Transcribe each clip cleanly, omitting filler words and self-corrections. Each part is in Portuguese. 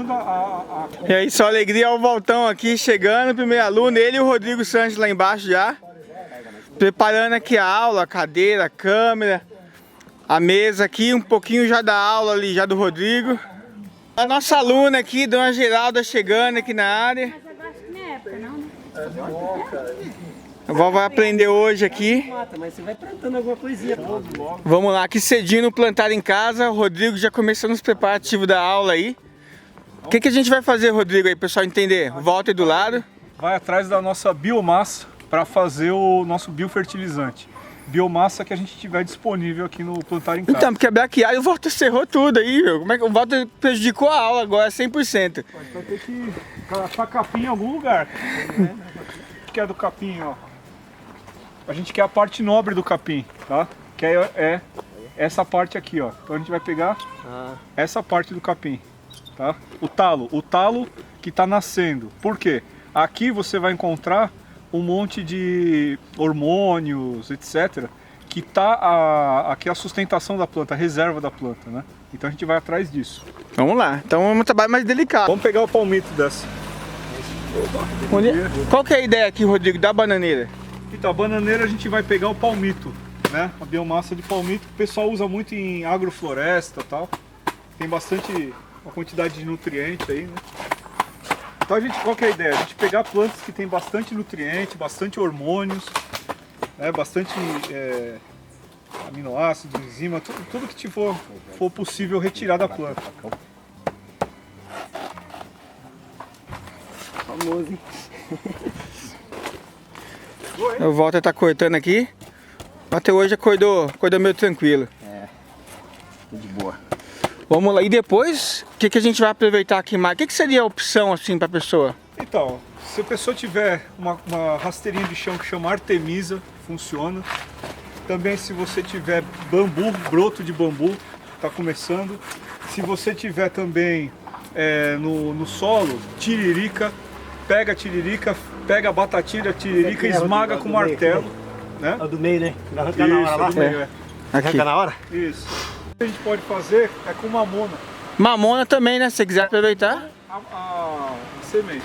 começando a... E aí, só alegria ao Voltão aqui, chegando, primeiro aluno, ele e o Rodrigo Sanches lá embaixo já. Preparando aqui a aula, a cadeira, a câmera, a mesa aqui, um pouquinho já da aula ali, já do Rodrigo. A nossa aluna aqui, Dona Geralda, chegando aqui na área. Mas agora acho que não é época, não, né? A vovó vai aprender hoje aqui. Mas você vai plantando alguma coisinha. Vamos lá, aqui cedinho no Plantar em Casa. O Rodrigo já começando os preparativos da aula aí. O que a gente vai fazer, Rodrigo, aí, pessoal entender? Volta aí do lado. Vai atrás da nossa biomassa para fazer o nosso biofertilizante. Biomassa que a gente tiver disponível aqui no Plantar em Casa. Então, porque a braquiária, o Volta cerrou tudo aí, meu. Como é que o Volta prejudicou a aula agora, 100%? Vai ter que catar capim em algum lugar. O que é do capim, ó? A gente quer a parte nobre do capim, tá? Que é essa parte aqui, ó. Então a gente vai pegar essa parte do capim, tá? O talo que tá nascendo. Por quê? Aqui você vai encontrar um monte de hormônios, etc. Que tá aqui a sustentação da planta, a reserva da planta, né? Então a gente vai atrás disso. Vamos lá, então é um trabalho mais delicado. Vamos pegar o palmito dessa. Qual que é a ideia aqui, Rodrigo, da bananeira? Então, a bananeira a gente vai pegar o palmito, né? A biomassa de palmito que o pessoal usa muito em agrofloresta e tal. Tem bastante, uma quantidade de nutriente aí, né? Então qual que é a ideia? A gente pegar plantas que tem bastante nutriente, bastante hormônios, né? Bastante aminoácidos, enzima, tudo que for possível retirar da planta. Famoso, hein? O Walter tá cortando aqui. Até hoje acordou meio tranquilo. Tudo de boa. Vamos lá. E depois, o que a gente vai aproveitar aqui mais? O que seria a opção assim pra pessoa? Então, se a pessoa tiver uma rasteirinha de chão que chama Artemisa, funciona. Também se você tiver bambu, broto de bambu, tá começando. Se você tiver também no solo, tiririca, pega a tiririca, pega a batatinha, a tiririca, esmaga com martelo, né? É do meio, né? Vai arrancar na hora lá? Do meio, Aqui. Arranca na hora? Isso. O que a gente pode fazer é com mamona, Mamona também, né? Se você quiser aproveitar. a semente.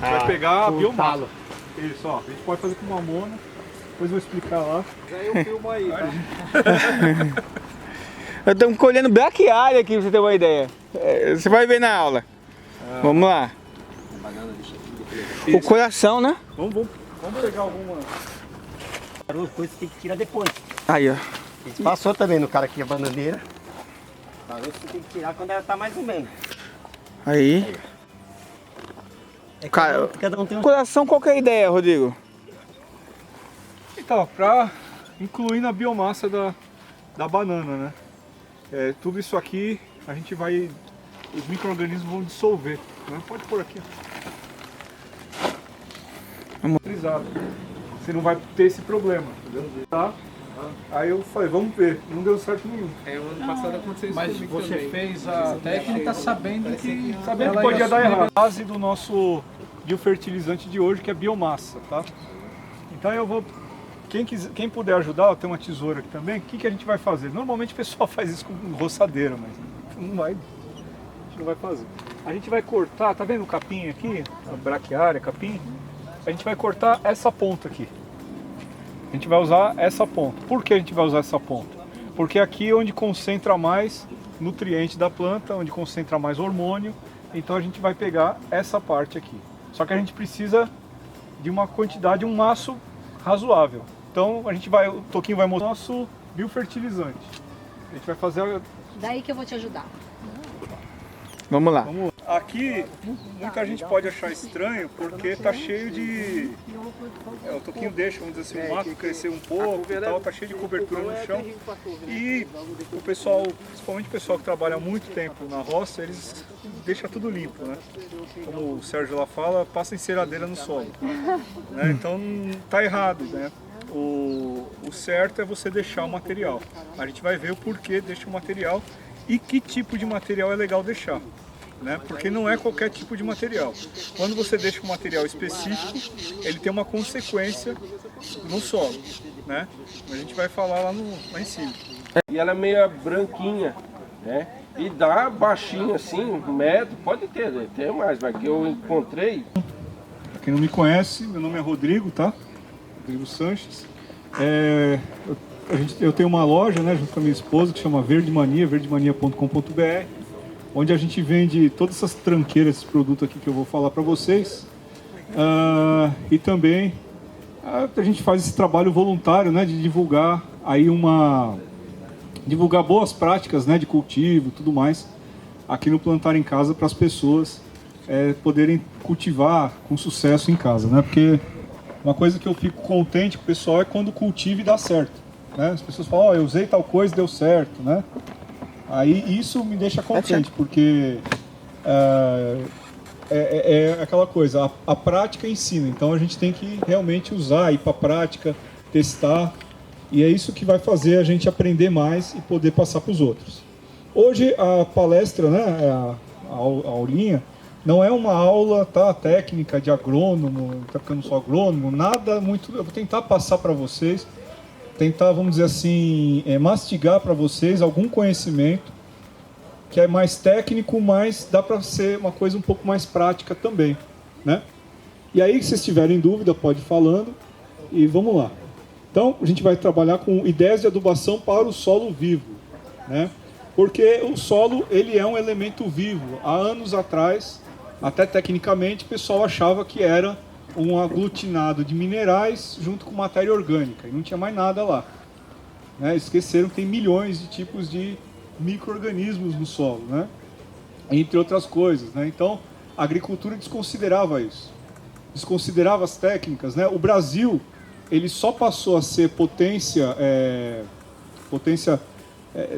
A gente vai pegar a o biomassa. talo. Isso, ó. A gente pode fazer com mamona. Depois eu vou explicar lá. Já eu filmo aí, tá? Eu tô colhendo braquiária aqui, pra você ter uma ideia. Você vai ver na aula. Vamos lá. O coração, né? Vamos pegar alguma... Coisa que tem que tirar depois. Aí, ó. A gente passou também no cara aqui a bananeira. Caroço você tem que tirar quando ela tá mais ou menos. Aí. Cara, Cada um tem um... coração, qual que é a ideia, Rodrigo? Então, para incluir na biomassa da banana, né? Tudo isso aqui a gente vai... Os micro-organismos vão dissolver, né? Pode pôr aqui, ó. Você não vai ter esse problema, entendeu? Tá? Aí eu falei, vamos ver. Não deu certo nenhum. Ano passado aconteceu isso. Mas você fez a técnica sabendo que Sabendo que podia dar errado. A base do nosso biofertilizante de hoje, que é biomassa, tá? Então eu vou... Quem puder ajudar, ó, tem uma tesoura aqui também. O que a gente vai fazer? Normalmente o pessoal faz isso com roçadeira, mas não vai... A gente não vai fazer. A gente vai cortar, tá vendo o capim aqui? A braquiária, capim? A gente vai cortar essa ponta aqui. A gente vai usar essa ponta. Por que a gente vai usar essa ponta? Porque aqui é onde concentra mais nutriente da planta, onde concentra mais hormônio. Então a gente vai pegar essa parte aqui. Só que a gente precisa de uma quantidade, um maço razoável. Então o Toquinho vai mostrar o nosso biofertilizante. A gente vai fazer... Daí que eu vou te ajudar. Vamos lá. Aqui, muita gente pode achar estranho porque tá cheio de... o Toquinho deixa, vamos dizer assim, o mato crescer um pouco e tal, tá cheio de cobertura no chão. E o pessoal, principalmente o pessoal que trabalha há muito tempo na roça, eles deixam tudo limpo, né? Como o Sérgio lá fala, passa enceradeira no solo. Né? Então tá errado, né? O certo é você deixar o material. A gente vai ver o porquê deixa o material e que tipo de material é legal deixar. Né? Porque não é qualquer tipo de material. Quando você deixa um material específico, ele tem uma consequência no solo, né? A gente vai falar lá em cima. E ela é meio branquinha, né? E dá baixinho assim, 1 metro, pode ter mais, mas que eu encontrei. Pra quem não me conhece, meu nome é Rodrigo, tá? Rodrigo Sanches. Eu tenho uma loja, né, junto com a minha esposa, que chama Verde Mania, verdemania.com.br, onde a gente vende todas essas tranqueiras, esses produtos aqui que eu vou falar para vocês. E também a gente faz esse trabalho voluntário, né, de divulgar aí divulgar boas práticas, né, de cultivo e tudo mais aqui no Plantar em Casa para as pessoas poderem cultivar com sucesso em casa, né? Porque uma coisa que eu fico contente com o pessoal é quando cultiva e dá certo, né? As pessoas falam, eu usei tal coisa e deu certo, né? Aí isso me deixa contente, porque é aquela coisa, a prática ensina, então a gente tem que realmente usar, ir para a prática, testar, e é isso que vai fazer a gente aprender mais e poder passar para os outros. Hoje a palestra, né, a aulinha, não é uma aula técnica de agrônomo, porque eu não sou agrônomo, nada muito. Eu vou tentar passar para vocês, tentar, vamos dizer assim, mastigar para vocês algum conhecimento que é mais técnico, mas dá para ser uma coisa um pouco mais prática também, né? E aí, se vocês tiverem dúvida, pode ir falando e vamos lá. Então, a gente vai trabalhar com ideias de adubação para o solo vivo, né? Porque o solo, ele é um elemento vivo. Há anos atrás, até tecnicamente, o pessoal achava que era um aglutinado de minerais junto com matéria orgânica, e não tinha mais nada lá, né? Esqueceram que tem milhões de tipos de micro-organismos no solo, né? Entre outras coisas, né? Então, a agricultura desconsiderava isso, desconsiderava as técnicas, né? O Brasil, ele só passou a ser potência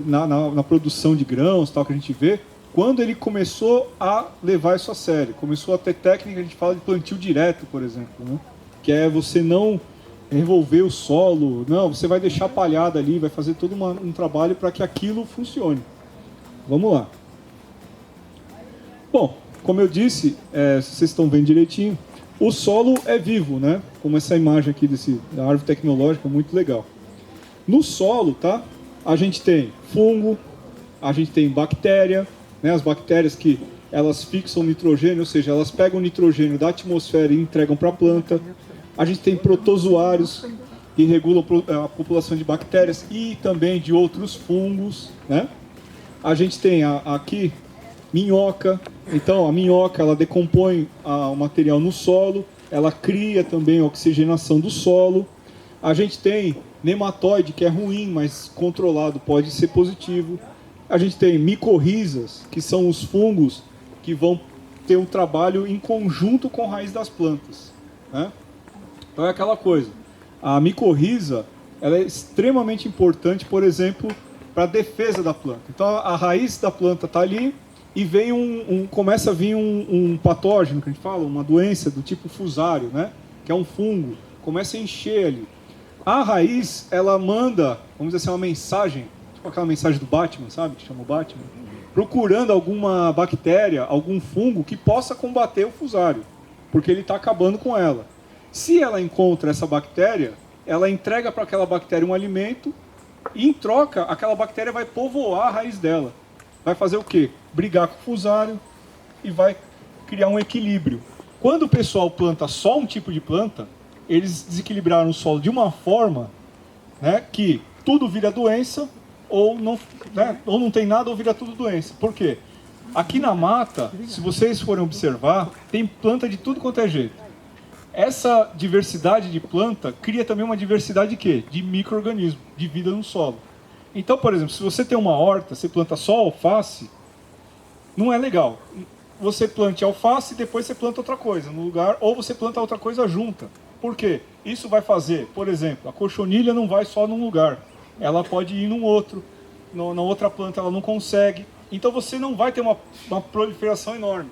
na produção de grãos, tal, que a gente vê, quando ele começou a levar isso a sério, começou a ter técnica, a gente fala de plantio direto, por exemplo, né? Que é você não revolver o solo, não, você vai deixar palhada ali, vai fazer todo um trabalho para que aquilo funcione. Vamos lá. Bom, como eu disse, vocês estão vendo direitinho, o solo é vivo, né? Como essa imagem aqui da árvore tecnológica, muito legal. No solo, tá? A gente tem fungo, a gente tem bactéria, né? As bactérias que elas fixam nitrogênio, ou seja, elas pegam o nitrogênio da atmosfera e entregam para a planta. A gente tem protozoários que regulam a população de bactérias e também de outros fungos, né? A gente tem aqui minhoca. Então a minhoca, ela decompõe o material no solo, ela cria também a oxigenação do solo. A gente tem nematóide, que é ruim, mas controlado pode ser positivo. A gente tem micorrizas, que são os fungos que vão ter um trabalho em conjunto com a raiz das plantas, né? Então é aquela coisa, a micorriza, ela é extremamente importante, por exemplo, para a defesa da planta. Então a raiz da planta está ali e vem começa a vir um patógeno, que a gente fala, uma doença do tipo fusário, né? Que é um fungo, começa a encher ali. A raiz, ela manda, vamos dizer assim, uma mensagem, tipo aquela mensagem do Batman, sabe? Que chama o Batman. Procurando alguma bactéria, algum fungo que possa combater o fusário, porque ele está acabando com ela. Se ela encontra essa bactéria, ela entrega para aquela bactéria um alimento e, em troca, aquela bactéria vai povoar a raiz dela. Vai fazer o quê? Brigar com o fusário e vai criar um equilíbrio. Quando o pessoal planta só um tipo de planta, eles desequilibraram o solo de uma forma, né, que tudo vira doença ou não tem nada ou vira tudo doença. Por quê? Aqui na mata, se vocês forem observar, tem planta de tudo quanto é jeito. Essa diversidade de planta cria também uma diversidade de quê? De micro-organismos, de vida no solo. Então, por exemplo, se você tem uma horta, você planta só alface, não é legal. Você plante alface e depois você planta outra coisa no lugar, ou você planta outra coisa junta. Por quê? Isso vai fazer, por exemplo, a cochonilha não vai só num lugar, ela pode ir num outro, na outra planta ela não consegue. Então você não vai ter uma proliferação enorme.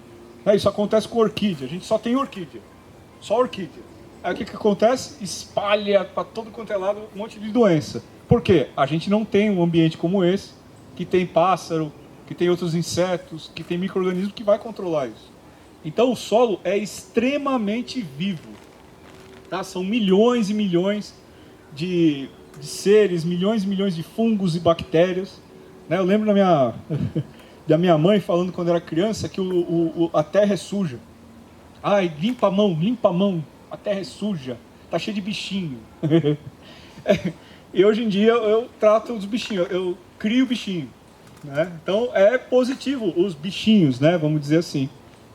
Isso acontece com orquídea, a gente só tem orquídea. Só orquídea. Aí o que acontece? Espalha para todo quanto é lado um monte de doença. Por quê? A gente não tem um ambiente como esse, que tem pássaro, que tem outros insetos, que tem micro-organismos que vai controlar isso. Então o solo é extremamente vivo. Tá? São milhões e milhões de seres, milhões e milhões de fungos e bactérias. Né? Eu lembro da minha mãe falando quando era criança que a terra é suja. Ai, limpa a mão, a terra é suja, tá cheio de bichinho. E hoje em dia eu trato os bichinhos, eu crio bichinho, né? Então é positivo os bichinhos, né? Vamos dizer assim,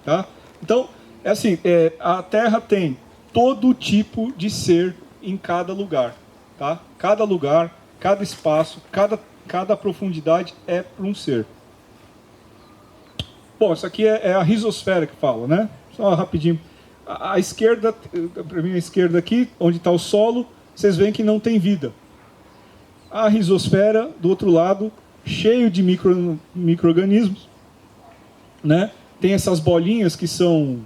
tá? Então, é assim, a terra tem todo tipo de ser em cada lugar, tá? Cada lugar, cada espaço, cada profundidade é para um ser. Bom, isso aqui é a risosfera que fala, né? Só rapidinho. A esquerda, para mim a esquerda aqui, onde está o solo, vocês veem que não tem vida. A risosfera, do outro lado, cheio de micro-organismos, né? Tem essas bolinhas que são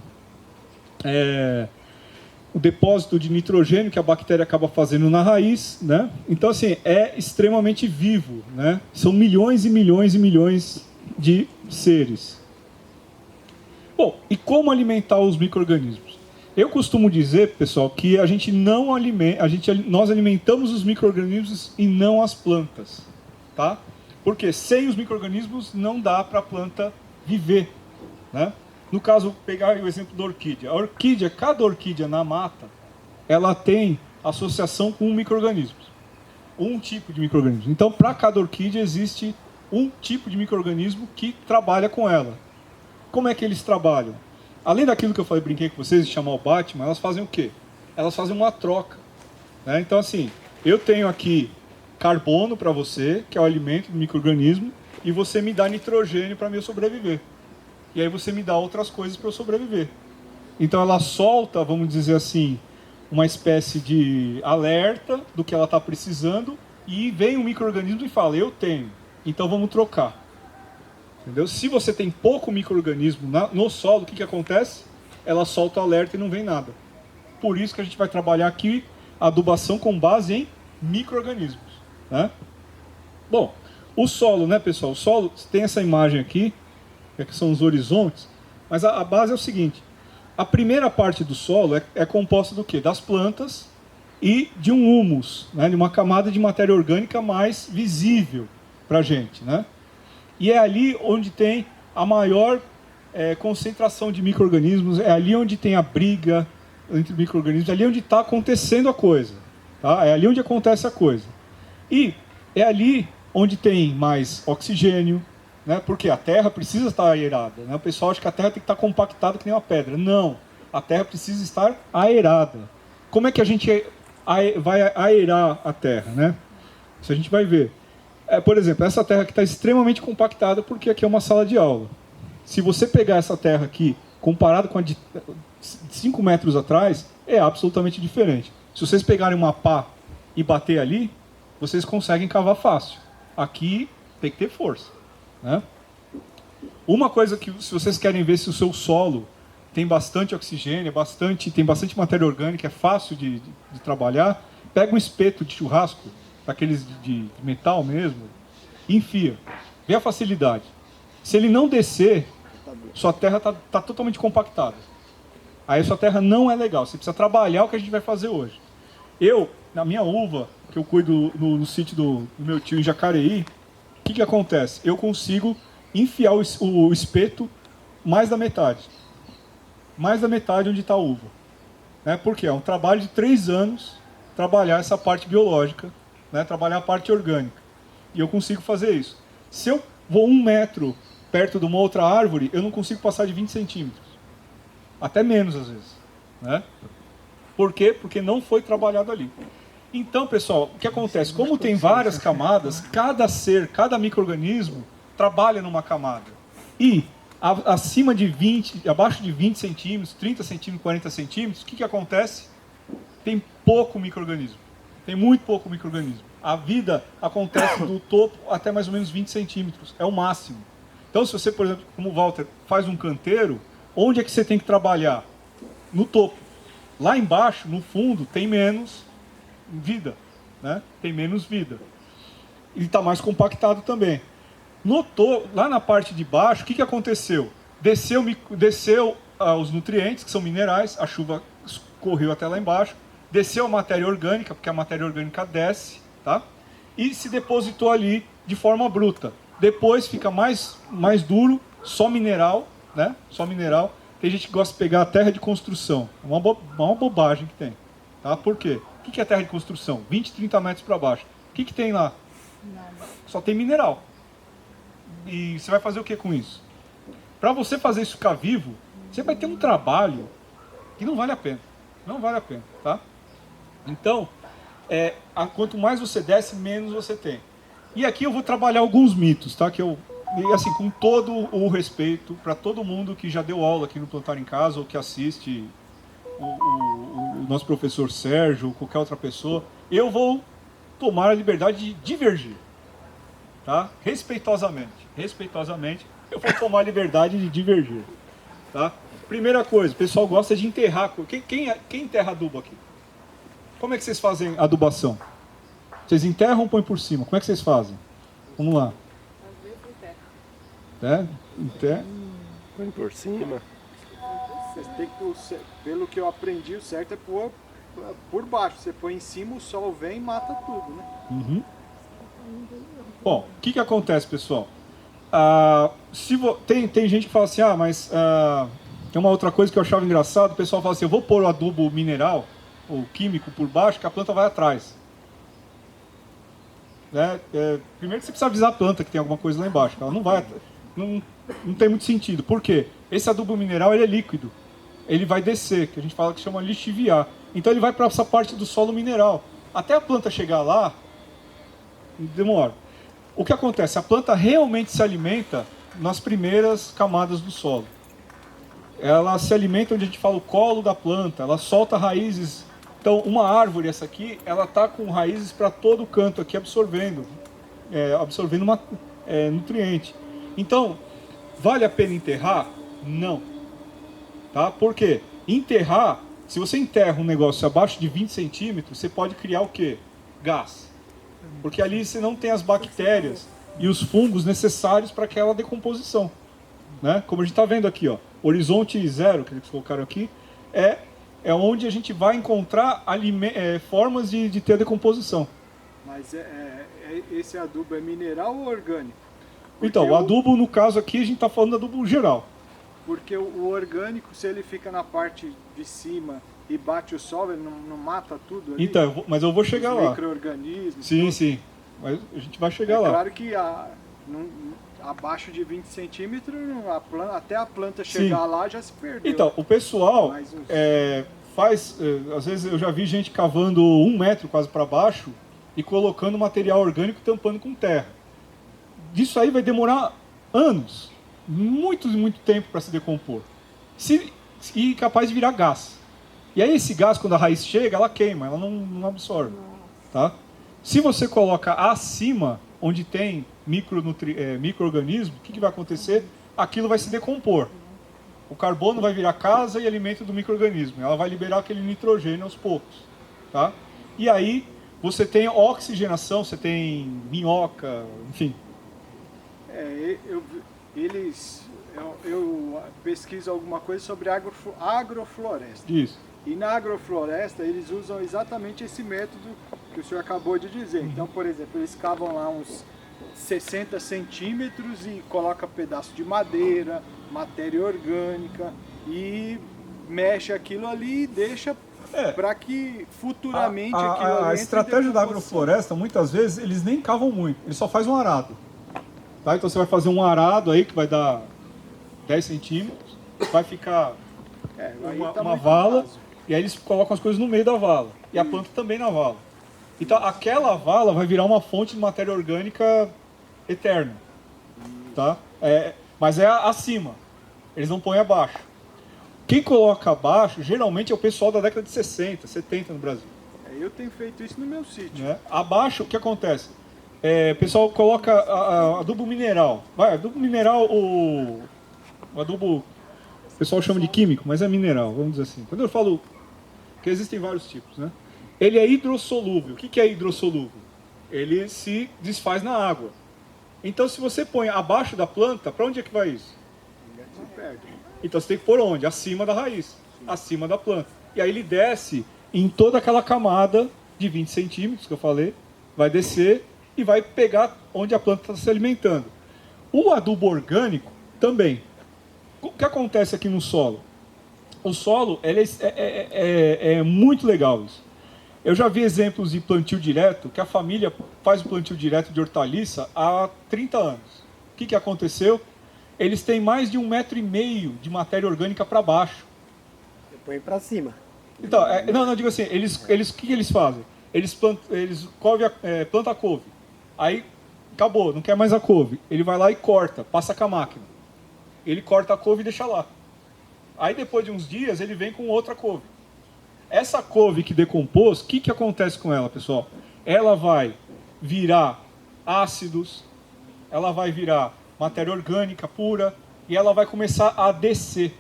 o depósito de nitrogênio que a bactéria acaba fazendo na raiz, né? Então, assim, é extremamente vivo, né? São milhões e milhões e milhões de seres. Bom, e como alimentar os micro-organismos? Eu costumo dizer, pessoal, que a gente não alimenta, nós alimentamos os micro-organismos e não as plantas, tá? Porque sem os micro-organismos não dá para a planta viver, né? No caso, pegar o exemplo da orquídea. A orquídea, cada orquídea na mata, ela tem associação com micro-organismos. Um tipo de micro-organismo. Então, para cada orquídea existe um tipo de micro-organismo que trabalha com ela. Como é que eles trabalham? Além daquilo que eu falei, brinquei com vocês, de chamar o Batman, elas fazem o quê? Elas fazem uma troca, né? Então, assim, eu tenho aqui carbono para você, que é o alimento do micro-organismo, e você me dá nitrogênio para eu sobreviver. E aí você me dá outras coisas para eu sobreviver. Então ela solta, vamos dizer assim, uma espécie de alerta do que ela está precisando, e vem um micro-organismo e fala, eu tenho, então vamos trocar. Entendeu? Se você tem pouco micro-organismo no solo, o que acontece? Ela solta o alerta e não vem nada. Por isso que a gente vai trabalhar aqui a adubação com base em micro-organismos, né? Bom, o solo, né, pessoal? O solo tem essa imagem aqui, que são os horizontes, mas a base é o seguinte: a primeira parte do solo é composta do quê? Das plantas e de um humus, né, de uma camada de matéria orgânica mais visível para a gente, né? E é ali onde tem a maior concentração de micro-organismos, é ali onde tem a briga entre micro-organismos, é ali onde está acontecendo a coisa, tá? É ali onde acontece a coisa. E é ali onde tem mais oxigênio, né? Porque a Terra precisa estar aerada, né? O pessoal acha que a Terra tem que estar compactada que nem uma pedra. Não, a Terra precisa estar aerada. Como é que a gente vai aerar a Terra, né? Isso a gente vai ver. Por exemplo, essa terra aqui está extremamente compactada porque aqui é uma sala de aula. Se você pegar essa terra aqui, comparado com a de 5 metros atrás, é absolutamente diferente. Se vocês pegarem uma pá e bater ali, vocês conseguem cavar fácil. Aqui tem que ter força, né? Uma coisa que, se vocês querem ver se o seu solo tem bastante oxigênio, tem bastante matéria orgânica, é fácil de trabalhar, pega um espeto de churrasco, aqueles de metal mesmo, e enfia. Vê a facilidade. Se ele não descer, sua terra está totalmente compactada. Aí sua terra não é legal. Você precisa trabalhar o que a gente vai fazer hoje. Na minha uva, que eu cuido no sítio do meu tio em Jacareí, o que acontece? Eu consigo enfiar o espeto mais da metade. Mais da metade onde está a uva. Né? Porque é um trabalho de 3 anos trabalhar essa parte biológica, né, trabalhar a parte orgânica. E eu consigo fazer isso. Se eu vou 1 metro perto de uma outra árvore, eu não consigo passar de 20 centímetros. Até menos, às vezes. Né? Por quê? Porque não foi trabalhado ali. Então, pessoal, o que acontece? Como tem várias camadas, cada ser, cada micro-organismo trabalha numa camada. E acima de 20, abaixo de 20 centímetros, 30 centímetros, 40 centímetros, o que acontece? Tem pouco micro-organismo. Tem muito pouco micro-organismo. A vida acontece do topo até mais ou menos 20 centímetros. É o máximo. Então, se você, por exemplo, como o Walter, faz um canteiro, onde é que você tem que trabalhar? No topo. Lá embaixo, no fundo, tem menos vida, né? Tem menos vida. Ele está mais compactado também. Lá na parte de baixo, o que aconteceu? Desceu os nutrientes, que são minerais, a chuva correu até lá embaixo, desceu a matéria orgânica, porque a matéria orgânica desce, tá? E se depositou ali de forma bruta. Depois fica mais duro, só mineral, né? Só mineral. Tem gente que gosta de pegar a terra de construção. É uma bobagem que tem. Tá? Por quê? O que é terra de construção? 20, 30 metros para baixo. O que tem lá? Só tem mineral. E você vai fazer o que com isso? Para você fazer isso ficar vivo, você vai ter um trabalho que não vale a pena. Não vale a pena, tá? Então, quanto mais você desce, menos você tem. E aqui eu vou trabalhar alguns mitos, tá? E assim, com todo o respeito para todo mundo que já deu aula aqui no Plantar em Casa ou que assiste o nosso professor Sérgio ou qualquer outra pessoa, eu vou tomar a liberdade de divergir, tá? Respeitosamente, eu vou tomar a liberdade de divergir, tá? Primeira coisa, o pessoal gosta de enterrar. Quem enterra adubo aqui? Como é que vocês fazem adubação? Vocês enterram ou põem por cima? Como é que vocês fazem? Vamos lá. Enterra. Põe por cima. Você tem que, pelo que eu aprendi, o certo é pôr por baixo. Você põe em cima, o sol vem e mata tudo, né? Uhum. Bom, o que acontece, pessoal? Tem gente que fala assim, mas tem uma outra coisa que eu achava engraçado, o pessoal fala assim, eu vou pôr o adubo mineral, ou químico por baixo, que a planta vai atrás. Primeiro que você precisa avisar a planta que tem alguma coisa lá embaixo, ela não vai, não tem muito sentido. Por quê? Esse adubo mineral ele é líquido, ele vai descer, que a gente fala que chama lixiviar. Então ele vai para essa parte do solo mineral. Até a planta chegar lá, demora. O que acontece? A planta realmente se alimenta nas primeiras camadas do solo. Ela se alimenta onde a gente fala o colo da planta, ela solta raízes. Então, uma árvore, essa aqui, ela está com raízes para todo o canto aqui, absorvendo nutriente. Então, vale a pena enterrar? Não. Tá? Por quê? Enterrar, se você enterra um negócio abaixo de 20 centímetros, você pode criar o quê? Gás. Porque ali você não tem as bactérias e os fungos necessários para aquela decomposição. Né? Como a gente está vendo aqui, ó, horizonte zero, que eles colocaram aqui, é onde a gente vai encontrar formas de ter a decomposição. Mas esse adubo é mineral ou orgânico? Então, o adubo, no caso aqui, a gente está falando de adubo geral. Porque o orgânico, se ele fica na parte de cima e bate o sol, ele não mata tudo ali? Então, mas eu vou chegar lá. Micro-organismos. Sim, tudo. sim. Mas a gente vai chegar lá. Claro que abaixo de 20 centímetros, até a planta chegar lá já se perdeu. Então, o pessoal faz... às vezes eu já vi gente cavando 1 metro quase para baixo e colocando material orgânico e tampando com terra. Disso aí vai demorar anos. Muito tempo para se decompor. E capaz de virar gás. E aí esse gás, quando a raiz chega, ela queima, ela não absorve. Tá? Se você coloca acima, onde tem micro-organismo, o que vai acontecer? Aquilo vai se decompor. O carbono vai virar casa e alimento do micro-organismo. Ela vai liberar aquele nitrogênio aos poucos. Tá? E aí você tem oxigenação, você tem minhoca, enfim. Eu pesquiso alguma coisa sobre agrofloresta. Isso. E na agrofloresta eles usam exatamente esse método que o senhor acabou de dizer. Então, por exemplo, eles cavam lá uns 60 centímetros e colocam pedaço de madeira, matéria orgânica e mexe aquilo ali e deixa para que futuramente aquilo a estratégia da agrofloresta, muitas vezes, eles nem cavam muito, eles só fazem um arado. Tá? Então você vai fazer um arado aí que vai dar 10 centímetros, vai ficar uma vala, e aí eles colocam as coisas no meio da vala, e a planta também na vala. Então aquela vala vai virar uma fonte de matéria orgânica eterna. Tá? Mas é acima, eles não põem abaixo. Quem coloca abaixo, geralmente, é o pessoal da década de 60, 70 no Brasil. Eu tenho feito isso no meu sítio. Né? Abaixo, o que acontece? O pessoal coloca adubo mineral. Adubo mineral, o adubo, o pessoal chama de químico, mas é mineral, vamos dizer assim. Quando eu falo que existem vários tipos, né? Ele é hidrossolúvel. O que é hidrossolúvel? Ele se desfaz na água. Então, se você põe abaixo da planta, para onde é que vai isso? Se perde. Então você tem que pôr onde? Acima da raiz, acima da planta. E aí ele desce em toda aquela camada de 20 centímetros que eu falei, vai descer e vai pegar onde a planta está se alimentando. O adubo orgânico também. O que acontece aqui no solo? O solo ele é muito legal isso. Eu já vi exemplos de plantio direto, que a família faz o plantio direto de hortaliça há 30 anos. O que aconteceu? Eles têm mais de 1,5 metro de matéria orgânica para baixo. Põe pra cima. Então, não, digo assim, o que eles fazem? Eles plantam a couve. Aí, acabou, não quer mais a couve. Ele vai lá e corta, passa com a máquina. Ele corta a couve e deixa lá. Aí, depois de uns dias, ele vem com outra couve. Essa couve que decompôs, o que acontece com ela, pessoal? Ela vai virar ácidos, ela vai virar matéria orgânica pura e ela vai começar a descer.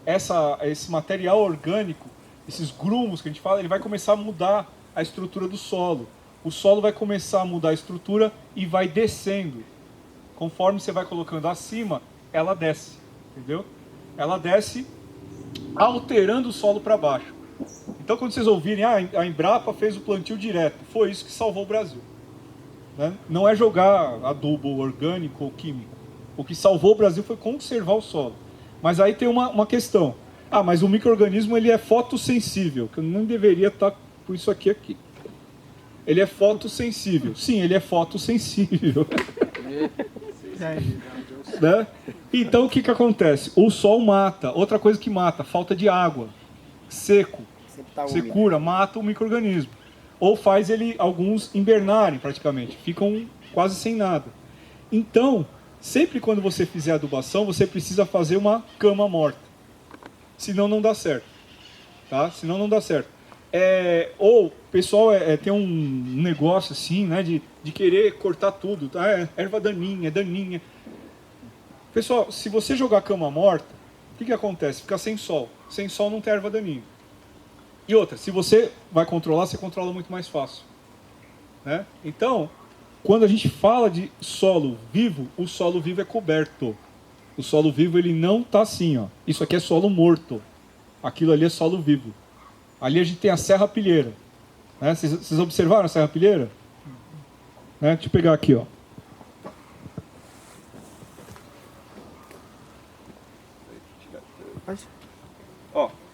Esse material orgânico, esses grumos que a gente fala, ele vai começar a mudar a estrutura do solo. O solo vai começar a mudar a estrutura e vai descendo. Conforme você vai colocando acima, ela desce, entendeu? Ela desce alterando o solo para baixo. Então, quando vocês ouvirem, a Embrapa fez o plantio direto, foi isso que salvou o Brasil. Né? Não é jogar adubo orgânico ou químico. O que salvou o Brasil foi conservar o solo. Mas aí tem uma questão. Mas o micro-organismo ele é fotossensível, que eu não deveria estar com isso aqui. Ele é fotossensível. Sim, ele é fotossensível. Né? Então, o que acontece? O sol mata. Outra coisa que mata, falta de água. Seco. Secura, mata o micro-organismo. Ou faz alguns hibernarem praticamente. Ficam quase sem nada. Então, sempre quando você fizer adubação, você precisa fazer uma cama morta. Senão não dá certo. Tá? Senão não dá certo. Ou o pessoal tem um negócio assim, né, de querer cortar tudo. Tá? Erva daninha, é daninha. Pessoal, se você jogar cama morta, o que acontece? Fica sem sol. Sem sol não tem erva daninha. E outra, se você vai controlar, você controla muito mais fácil. Né? Então, quando a gente fala de solo vivo, o solo vivo é coberto. O solo vivo ele não está assim. Ó. Isso aqui é solo morto. Aquilo ali é solo vivo. Ali a gente tem a serrapilheira. Né? Vocês observaram a serrapilheira? Né? Deixa eu pegar aqui.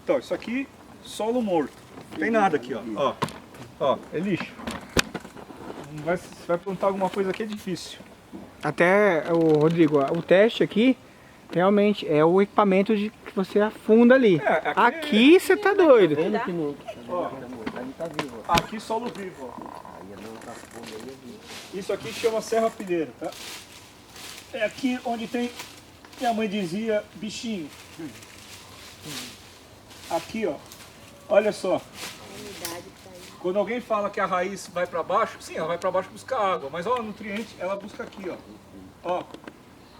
Então, isso aqui, solo morto. Não tem nada aqui. Ó, é lixo. Se vai plantar alguma coisa aqui é difícil. Até, Rodrigo, o teste aqui realmente é o equipamento que você afunda ali. Aqui você tá doido. Aqui solo vivo, Isso aqui chama serrapilheira, tá? É aqui onde tem, minha mãe dizia, bichinho. Aqui, olha só. Quando alguém fala que a raiz vai para baixo, sim, ela vai para baixo buscar água, mas o nutriente ela busca aqui,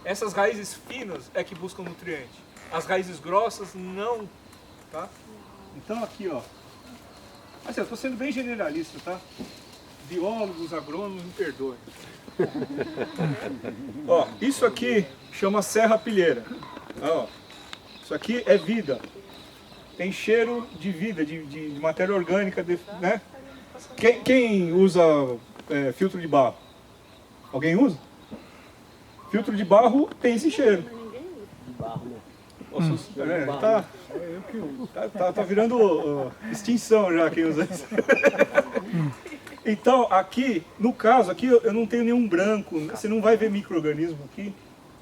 essas raízes finas é que buscam nutriente. As raízes grossas não, tá? Então aqui, assim, eu estou sendo bem generalista, tá? Biólogos, agrônomos, me perdoem. Isso aqui chama serrapilheira. Isso aqui é vida. Tem cheiro de vida, de matéria orgânica, né? Quem usa filtro de barro? Alguém usa? Filtro de barro tem esse cheiro. Tá virando extinção já quem usa isso. Então, aqui, no caso, aqui eu não tenho nenhum branco. Você não vai ver micro-organismo aqui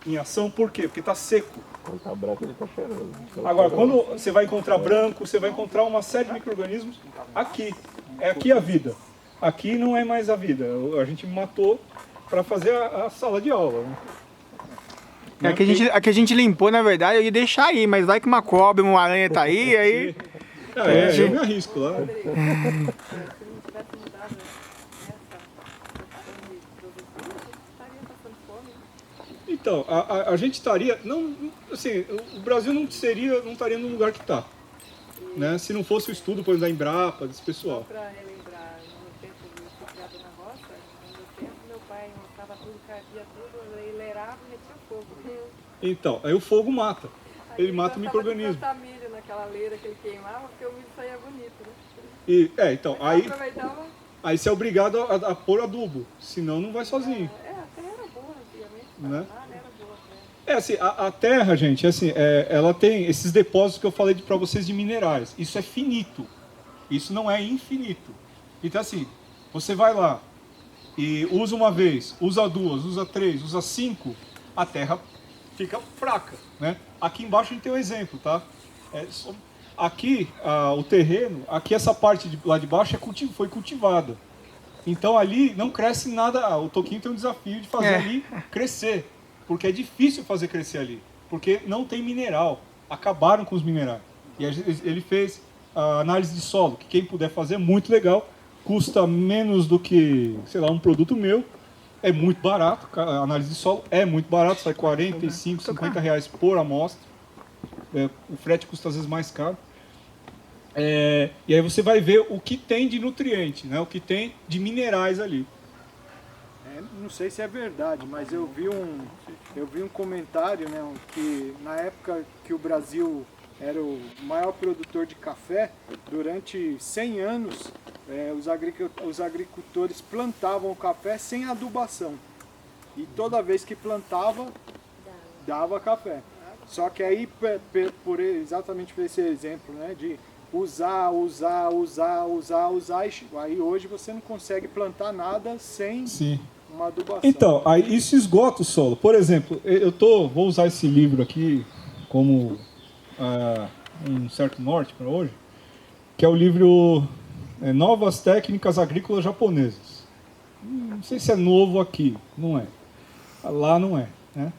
em ação. Por quê? Porque está seco. Quando tá branco ele tá cheirando. Agora, quando você vai encontrar branco, você vai encontrar uma série de micro-organismos aqui. É aqui a vida. Aqui não é mais a vida. A gente matou para fazer a sala de aula. Né? Aqui a gente limpou, na verdade, eu ia deixar aí, mas vai que uma cobra, uma aranha tá aí, eu me arrisco lá. Então, a gente estaria, assim, o Brasil não estaria no lugar que está, né? Se não fosse o estudo, por exemplo, da Embrapa, desse pessoal. Para relembrar, no tempo de ser criado na roça, no meu tempo, meu pai mostrava tudo, cardia tudo, ele lerava e metia fogo. Então, aí o fogo mata. Ele mata o Ele micro-organismo. gostava de plantar milho naquela leira que ele queimava, porque o milho saía bonito, né? Então, Então aproveitava... aí você é obrigado a pôr adubo, senão não vai sozinho. A terra era boa antigamente, Né? plantar, É assim, a terra, gente, assim, ela tem esses depósitos que eu falei para vocês de minerais. Isso é finito. Isso não é infinito. Então assim, você vai lá e usa uma vez, usa duas, usa três, usa cinco, a terra fica fraca, né? Aqui embaixo a gente tem um exemplo, tá? Aqui, o terreno, aqui essa parte lá de baixo foi cultivada. Então ali não cresce nada. O Toquinho tem um desafio de fazer ali crescer. Porque é difícil fazer crescer ali. Porque não tem mineral. Acabaram com os minerais. E ele fez a análise de solo, que quem puder fazer é muito legal. Custa menos do que, sei lá, um produto meu. É muito barato. A análise de solo é muito barato. Sai 45, 50 reais por amostra. O frete custa às vezes mais caro. E aí você vai ver o que tem de nutriente, né? O que tem de minerais ali. Não sei se é verdade, mas eu vi um comentário, né, que na época que o Brasil era o maior produtor de café, durante 100 anos os agricultores plantavam o café sem adubação. E toda vez que plantava, dava café. Só que aí, exatamente por esse exemplo, né, de usar, aí hoje você não consegue plantar nada sem... Sim. Uma adubação. Então, aí isso esgota o solo. Por exemplo, vou usar esse livro aqui como um certo norte para hoje, que é o livro Novas Técnicas Agrícolas Japonesas. Não sei se é novo aqui, não é. Lá não é, né?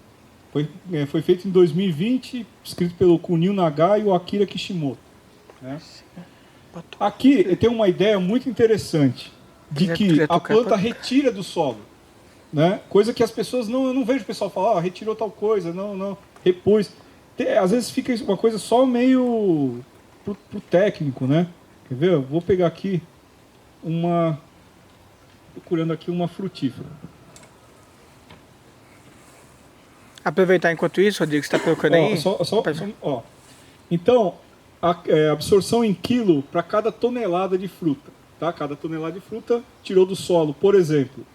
Foi feito em 2020, escrito pelo Kunio Nagai e o Akira Kishimoto, né? Aqui tem uma ideia muito interessante de que a planta retira do solo. Né? Coisa que as pessoas eu não vejo o pessoal falar, retirou tal coisa, não, repôs. Às vezes fica uma coisa só meio pro técnico, né? Quer ver? Eu vou pegar aqui procurando aqui uma frutífera. Aproveitar enquanto isso, Rodrigo, você está procurando aí? Ó. Então, a absorção em quilo para cada tonelada de fruta. Tá? Cada tonelada de fruta tirou do solo, por exemplo.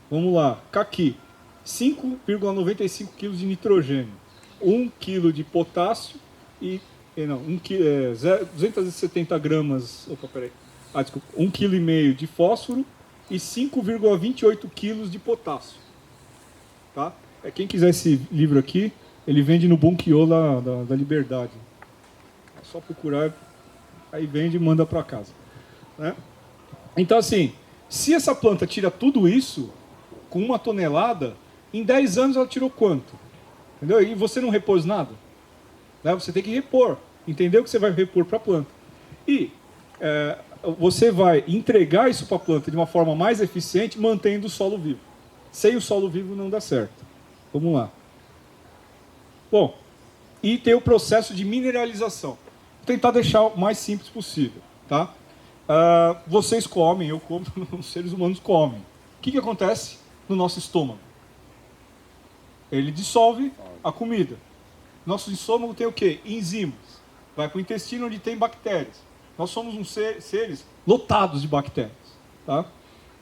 Vamos lá, caqui, 5,95 kg de nitrogênio, 1 kg de potássio e 270 gramas, 1,5 kg de fósforo e 5,28 kg de potássio. Tá? Quem quiser esse livro aqui, ele vende no Bunkyo da Liberdade. É só procurar, aí vende e manda para casa. Né? Então assim, se essa planta tira tudo isso, com 1 tonelada, em 10 anos ela tirou quanto? Entendeu? E você não repôs nada. Né? Você tem que repor. Entendeu que você vai repor para a planta. E você vai entregar isso para a planta de uma forma mais eficiente, mantendo o solo vivo. Sem o solo vivo não dá certo. Vamos lá. Bom, e tem o processo de mineralização. Vou tentar deixar o mais simples possível. Tá? Vocês comem, eu como, os seres humanos comem. O que acontece no nosso estômago? Ele dissolve a comida. Nosso estômago tem o quê? Enzimas. Vai para o intestino onde tem bactérias. Nós somos seres lotados de bactérias. Tá?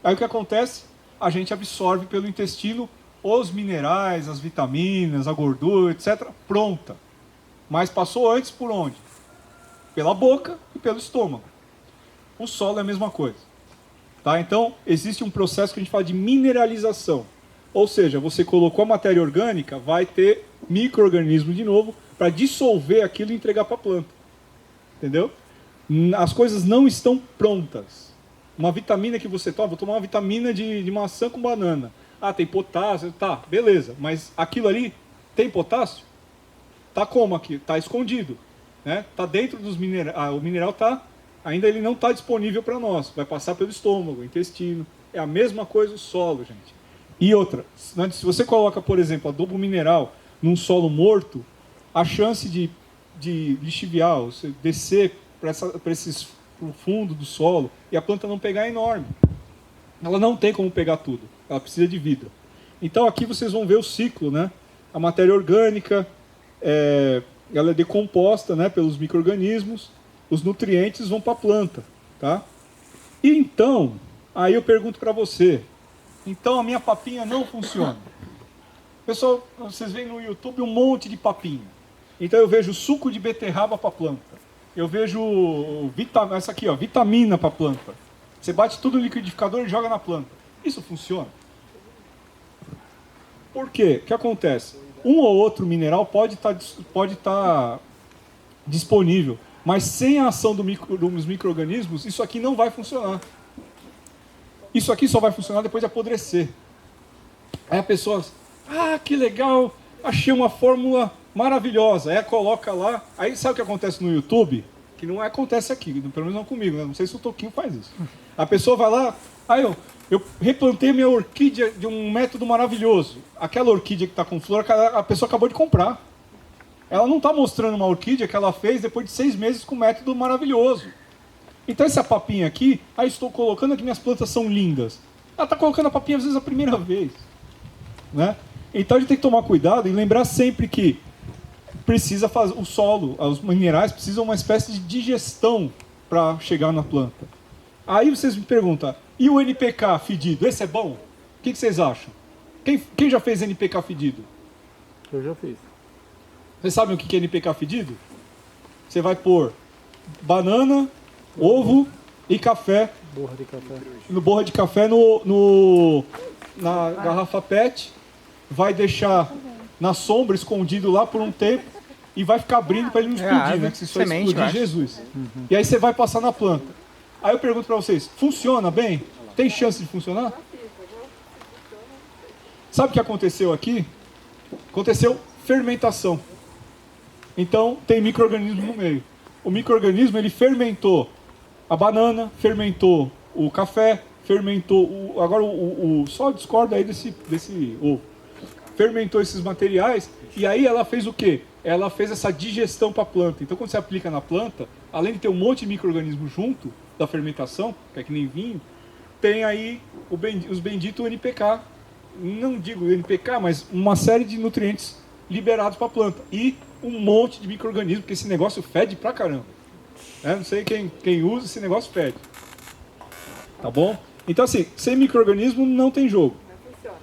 Aí o que acontece? A gente absorve pelo intestino os minerais, as vitaminas, a gordura, etc. Pronta. Mas passou antes por onde? Pela boca e pelo estômago. O solo é a mesma coisa. Tá? Então, existe um processo que a gente fala de mineralização. Ou seja, você colocou a matéria orgânica, vai ter micro-organismo de novo para dissolver aquilo e entregar para a planta. Entendeu? As coisas não estão prontas. Uma vitamina que você toma, vou tomar uma vitamina de maçã com banana. Ah, tem potássio, tá, beleza. Mas aquilo ali tem potássio? Tá como aqui? Tá escondido. Né? Tá dentro dos minerais. O mineral tá... Ainda ele não está disponível para nós, vai passar pelo estômago, intestino. É a mesma coisa o solo, gente. E outra, se você coloca, por exemplo, adubo mineral num solo morto, a chance de lixiviar, você descer para o fundo do solo e a planta não pegar é enorme. Ela não tem como pegar tudo, ela precisa de vida. Então aqui vocês vão ver o ciclo, né? A matéria orgânica, ela é decomposta, né, pelos micro-organismos. Os nutrientes vão para a planta, tá? E então, aí eu pergunto para você, então a minha papinha não funciona? Pessoal, vocês veem no YouTube um monte de papinha. Então eu vejo suco de beterraba para planta. Eu vejo essa aqui, ó, vitamina para planta. Você bate tudo no liquidificador e joga na planta. Isso funciona? Por quê? O que acontece? Um ou outro mineral pode estar disponível, mas sem a ação dos micro-organismos, isso aqui não vai funcionar. Isso aqui só vai funcionar depois de apodrecer. Aí a pessoa, que legal, achei uma fórmula maravilhosa. Aí coloca lá, aí sabe o que acontece no YouTube? Que não acontece aqui, pelo menos não comigo, né? Não sei se o Toquinho faz isso. A pessoa vai lá, eu replantei minha orquídea de um método maravilhoso. Aquela orquídea que está com flor, a pessoa acabou de comprar. Ela não está mostrando uma orquídea que ela fez depois de 6 meses com um método maravilhoso. Então essa papinha aqui, estou colocando aqui, minhas plantas são lindas. Ela está colocando a papinha às vezes a primeira vez. Né? Então a gente tem que tomar cuidado e lembrar sempre que precisa fazer o solo, os minerais precisam de uma espécie de digestão para chegar na planta. Aí vocês me perguntam, e o NPK fedido, esse é bom? O que vocês acham? Quem já fez NPK fedido? Eu já fiz. Vocês sabem o que é NPK fedido? Você vai pôr banana, ovo e café. Borra de café. Borra de café na garrafa PET. Vai deixar na sombra, escondido lá por um tempo. E vai ficar abrindo para ele não explodir, né? Que se só semente, explodir, Jesus. E aí você vai passar na planta. Aí eu pergunto para vocês, funciona bem? Tem chance de funcionar? Sabe o que aconteceu aqui? Aconteceu fermentação. Então tem micro-organismo no meio. O micro-organismo ele fermentou a banana, fermentou o café, fermentou agora só discorda aí desse ovo. Fermentou esses materiais e aí ela fez o quê? Ela fez essa digestão para a planta. Então quando você aplica na planta, além de ter um monte de micro-organismo junto da fermentação, que é que nem vinho, tem aí os benditos NPK. Não digo NPK, mas uma série de nutrientes liberados para a planta. E um monte de micro-organismos, porque esse negócio fede pra caramba. Não sei quem usa, esse negócio fede. Tá bom? Então assim, sem micro-organismo não tem jogo. Mas funciona.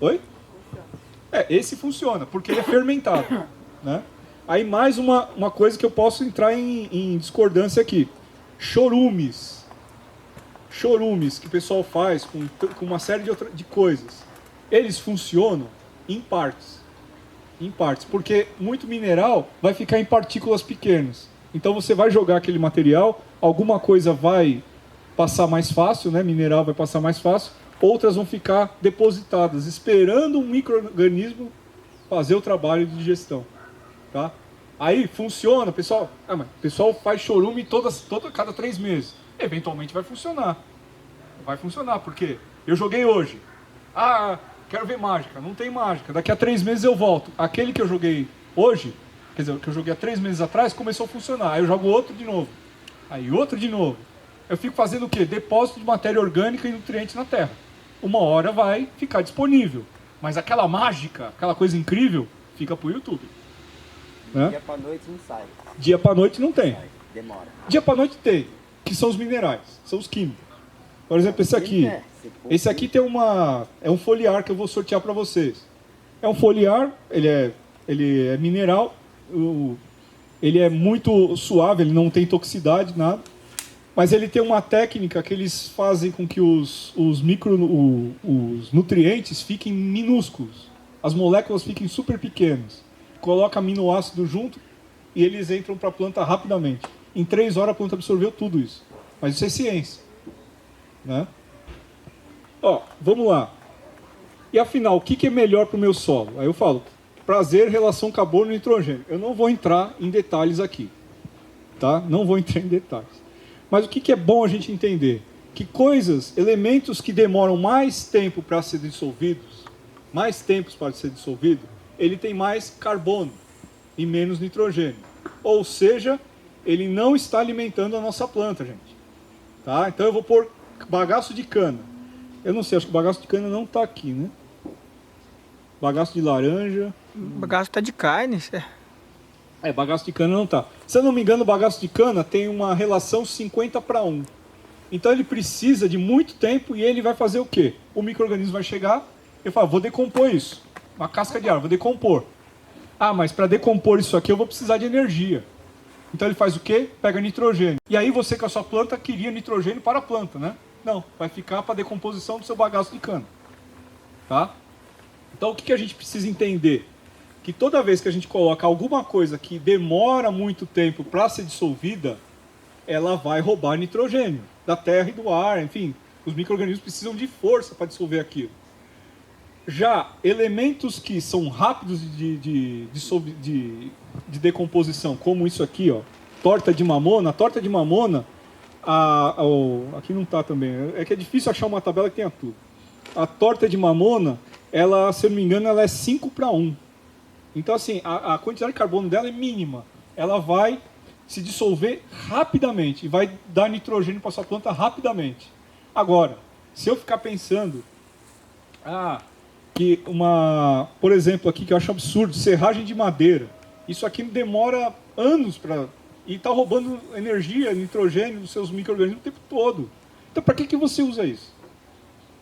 Oi? Esse funciona, porque ele é fermentado. Né? Aí mais uma coisa que eu posso entrar em discordância aqui. Chorumes. Chorumes que o pessoal faz com uma série de coisas. Eles funcionam em partes. Em partes, porque muito mineral vai ficar em partículas pequenas. Então você vai jogar aquele material, alguma coisa vai passar mais fácil, né? Mineral vai passar mais fácil, outras vão ficar depositadas, esperando um micro-organismo fazer o trabalho de digestão. Tá? Aí funciona, pessoal. Mas o pessoal faz chorume cada 3 meses. Eventualmente vai funcionar. Vai funcionar, porque eu joguei hoje. Quero ver mágica. Não tem mágica. Daqui a 3 meses eu volto. Aquele que eu joguei hoje, quer dizer, que eu joguei há 3 meses atrás, começou a funcionar. Aí eu jogo outro de novo. Aí outro de novo. Eu fico fazendo o quê? Depósito de matéria orgânica e nutrientes na terra. Uma hora vai ficar disponível. Mas aquela mágica, aquela coisa incrível, fica pro YouTube. Né? Dia pra noite não sai. Dia pra noite não tem. Demora. Dia pra noite tem. Que são os minerais. São os químicos. Por exemplo, esse aqui. Esse aqui tem é um foliar que eu vou sortear para vocês. É um foliar, ele é mineral, ele é muito suave, ele não tem toxicidade, nada. Mas ele tem uma técnica que eles fazem com que os nutrientes fiquem minúsculos. As moléculas fiquem super pequenas. Coloca aminoácido junto e eles entram para a planta rapidamente. Em 3 horas a planta absorveu tudo isso. Mas isso é ciência. Né? Vamos lá. E afinal, o que é melhor para o meu solo? Aí eu falo, prazer, relação carbono e nitrogênio. Eu não vou entrar em detalhes aqui. Tá? Não vou entrar em detalhes. Mas o que é bom a gente entender? Que elementos que demoram mais tempo para ser dissolvidos, ele tem mais carbono e menos nitrogênio. Ou seja, ele não está alimentando a nossa planta, gente. Tá? Então eu vou pôr bagaço de cana. Eu não sei, acho que o bagaço de cana não está aqui, né? Bagaço de laranja. O bagaço tá de carne. Bagaço de cana não está. Se eu não me engano, o bagaço de cana tem uma relação 50:1. Então ele precisa de muito tempo e ele vai fazer o quê? O micro-organismo vai chegar e fala, vou decompor isso. uma casca de árvore, vou decompor. Ah, mas para decompor isso aqui eu vou precisar de energia. Então ele faz o quê? Pega nitrogênio. E aí você com a sua planta queria nitrogênio para a planta, né? Não, vai ficar para a decomposição do seu bagaço de cana. Tá? Então o que a gente precisa entender? Que toda vez que a gente coloca alguma coisa que demora muito tempo para ser dissolvida, ela vai roubar nitrogênio da terra e do ar, enfim. Os micro-organismos precisam de força para dissolver aquilo. Já elementos que são rápidos de decomposição, como isso aqui, ó, torta de mamona. A torta de mamona, aqui não está também, é que é difícil achar uma tabela que tenha tudo. A torta de mamona, ela, se eu não me engano, ela é 5:1. Então, assim, a quantidade de carbono dela é mínima. Ela vai se dissolver rapidamente e vai dar nitrogênio para sua planta rapidamente. Agora, se eu ficar pensando, que por exemplo, aqui que eu acho absurdo, serragem de madeira, isso aqui demora anos para... E está roubando energia, nitrogênio dos seus micro-organismos o tempo todo. Então, para que você usa isso?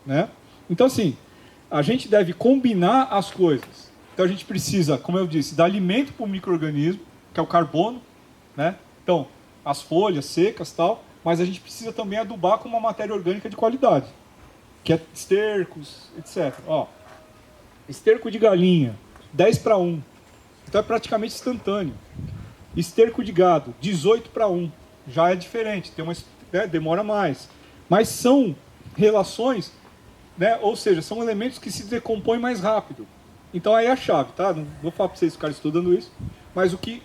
Né? Então, assim, a gente deve combinar as coisas. Então, a gente precisa, como eu disse, dar alimento para o micro-organismo, que é o carbono, né? Então, as folhas secas e tal, mas a gente precisa também adubar com uma matéria orgânica de qualidade, que é estercos, etc. Ó, esterco de galinha, 10:1. Então, é praticamente instantâneo. Esterco de gado, 18:1. Já é diferente, demora mais. Mas são relações, né? Ou seja, são elementos que se decompõem mais rápido. Então aí é a chave, tá? Não vou falar para vocês ficarem estudando isso, mas o que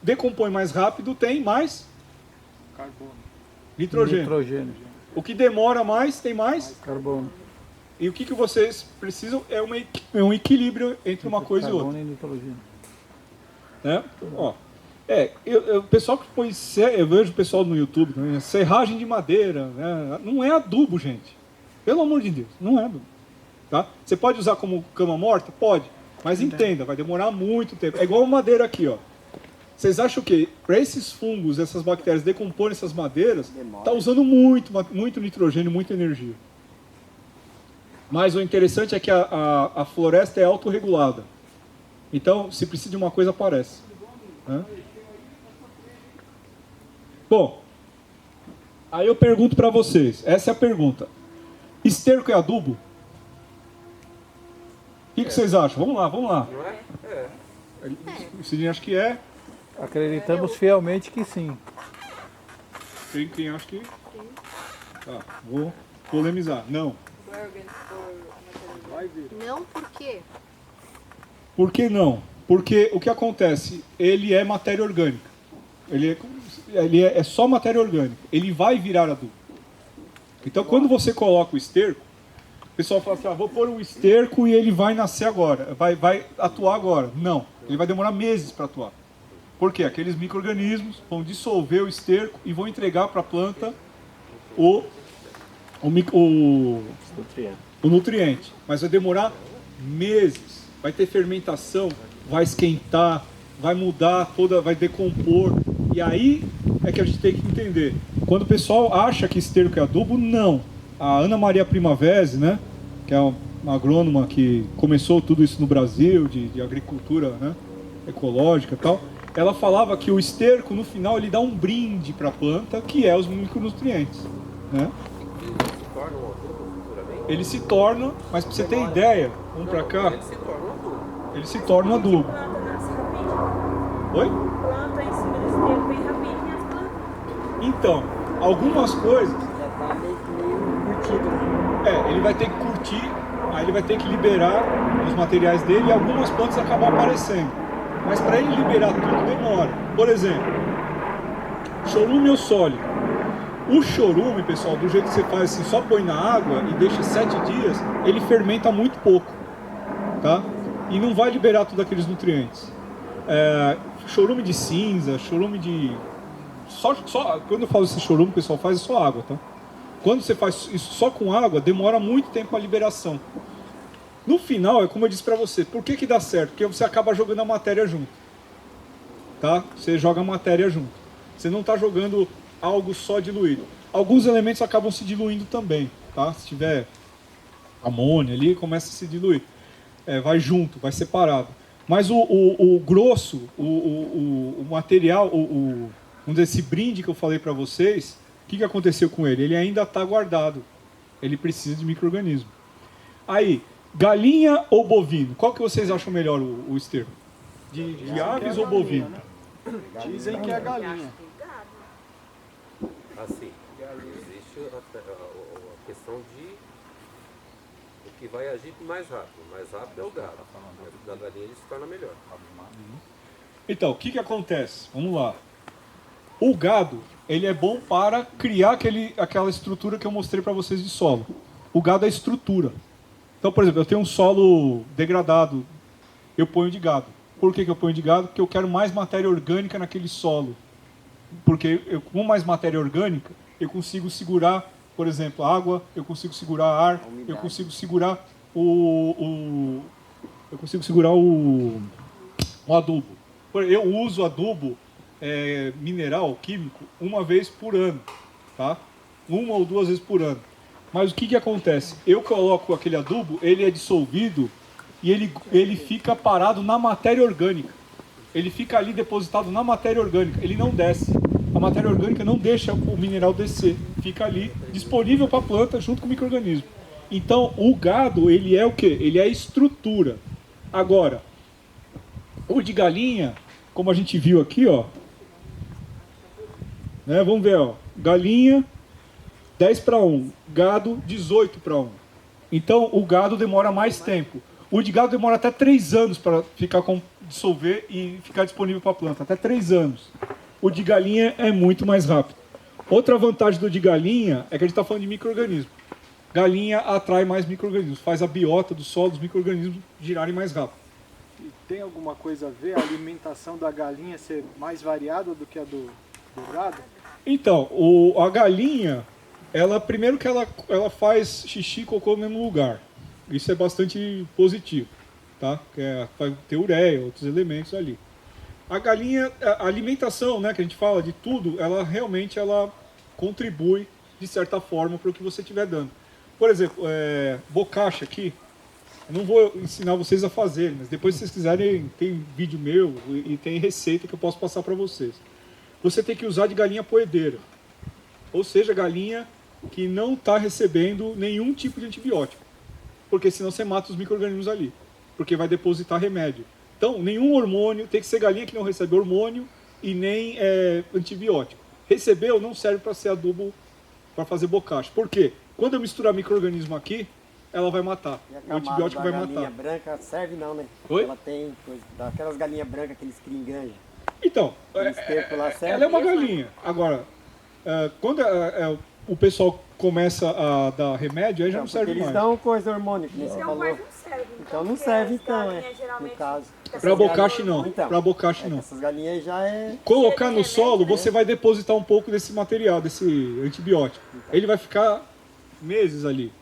decompõe mais rápido tem mais Carbono. nitrogênio. O que demora mais tem mais carbono. E o que vocês precisam é um equilíbrio entre uma coisa e outra. Carbono e nitrogênio. Né? Ó, o pessoal que põe, eu vejo o pessoal no YouTube, né? Serragem de madeira, né? Não é adubo, gente. Pelo amor de Deus, não é adubo. Tá? Você pode usar como cama morta? Pode. Mas entenda, vai demorar muito tempo. É igual a madeira aqui, ó. Vocês acham que para esses fungos, essas bactérias decomporem essas madeiras, está usando muito nitrogênio, muita energia. Mas o interessante é que a floresta é autorregulada. Então, se precisa de uma coisa, aparece. Né? Bom, aí eu pergunto para vocês, essa é a pergunta. Esterco é adubo? O que vocês acham? Vamos lá. O Sidney acha que é. Acreditamos fielmente que sim. Tem quem acha que... Tá, vou polemizar. Não. Não, por quê? Por que não? Porque o que acontece? Ele é matéria orgânica. Ele é só matéria orgânica. Ele vai virar adubo. Então, quando você coloca o esterco, o pessoal fala assim, vou pôr um esterco e ele vai nascer agora, vai atuar agora. Não, ele vai demorar meses para atuar. Por quê? Aqueles micro-organismos vão dissolver o esterco e vão entregar para a planta o nutriente. Mas vai demorar meses. Vai ter fermentação, vai esquentar, vai mudar toda, vai decompor. E aí é que a gente tem que entender. Quando o pessoal acha que esterco é adubo, não. A Ana Maria Primavesi, né, que é uma agrônoma que começou tudo isso no Brasil, de agricultura, né, ecológica e tal, ela falava que o esterco, no final, ele dá um brinde para a planta, que é os micronutrientes. Né? Ele se torna, mas para você ter ideia, vamos para cá, ele se torna um adubo. Oi? Planta em cima desse tempo bem rapidinho as plantas. Então, algumas coisas... ele vai ter que curtir, aí ele vai ter que liberar os materiais dele e algumas plantas acabam aparecendo. Mas para ele liberar tudo demora. Por exemplo, chorume ou sólido. O chorume, pessoal, do jeito que você faz assim, só põe na água e deixa 7 dias, ele fermenta muito pouco, tá? E não vai liberar todos aqueles nutrientes. Chorume de cinza, chorume de... Só quando eu falo esse chorume, o pessoal faz só água, tá? Quando você faz isso só com água, demora muito tempo a liberação. No final, é como eu disse para você, por que dá certo? Porque você acaba jogando a matéria junto. Tá? Você joga a matéria junto. Você não está jogando algo só diluído. Alguns elementos acabam se diluindo também. Tá? Se tiver amônia ali, começa a se diluir. vai junto, vai separado. Mas o grosso, o material, vamos dizer, esse brinde que eu falei para vocês, o que aconteceu com ele? Ele ainda está guardado. Ele precisa de micro-organismo. Aí, galinha ou bovino? Qual que vocês acham melhor o esterco? De aves ou bovino? Dizem que é galinha. Assim, existe a questão de o que vai agir mais rápido. Mais rápido é o gado. Mas da galinha ele se torna melhor. Então, o que acontece? Vamos lá. O gado, ele é bom para criar aquela estrutura que eu mostrei para vocês de solo. O gado é estrutura. Então, por exemplo, eu tenho um solo degradado, eu ponho de gado. Por que eu ponho de gado? Porque eu quero mais matéria orgânica naquele solo. Porque com mais matéria orgânica, eu consigo segurar, por exemplo, água, eu consigo segurar ar, eu consigo segurar o adubo. Eu uso adubo mineral, químico, uma vez por ano, tá? 1 ou 2 vezes por ano. Mas o que acontece? Eu coloco aquele adubo, ele é dissolvido e ele fica parado na matéria orgânica. Ele fica ali depositado na matéria orgânica, ele não desce. A matéria orgânica não deixa o mineral descer, fica ali disponível para a planta junto com o micro-organismo. Então, o gado, ele é o quê? Ele é a estrutura. Agora, o de galinha, como a gente viu aqui, ó, né, vamos ver, ó, galinha 10:1, gado 18:1. Então, o gado demora mais tempo. O de gado demora até 3 anos para dissolver e ficar disponível para a planta, até 3 anos. O de galinha é muito mais rápido. Outra vantagem do de galinha é que a gente está falando de micro-organismo. Galinha atrai mais micro-organismos, faz a biota do solo dos micro-organismos girarem mais rápido. E tem alguma coisa a ver a alimentação da galinha ser mais variada do que a do gado? Então, a galinha, primeiro que ela faz xixi e cocô no mesmo lugar. Isso é bastante positivo, tá? Vai ter ureia, outros elementos ali. A galinha, a alimentação, né, que a gente fala de tudo, ela realmente contribui de certa forma para o que você estiver dando. Por exemplo, bocacha aqui, eu não vou ensinar vocês a fazerem, mas depois se vocês quiserem, tem vídeo meu e tem receita que eu posso passar para vocês. Você tem que usar de galinha poedeira, ou seja, galinha que não está recebendo nenhum tipo de antibiótico, porque senão você mata os micro-organismos ali, porque vai depositar remédio. Então, nenhum hormônio, tem que ser galinha que não recebe hormônio e nem antibiótico. Recebeu, não serve para ser adubo, para fazer bocacha. Por quê? Quando eu misturar micro-organismo aqui, ela vai matar. O antibiótico vai matar. A galinha branca serve não, né? Oi? Ela tem coisa, daquelas galinhas brancas que eles criam em granja. Então, ela é uma galinha. Agora, quando o pessoal começa a dar remédio, aí já não serve mais. Eles dão coisa hormônio, que nem você falou. Então não serve então, no caso. Para bocacha não, então, para bocacha não. Essas galinhas já é... Colocar no solo, você vai depositar um pouco desse material, desse antibiótico. Ele vai ficar meses ali.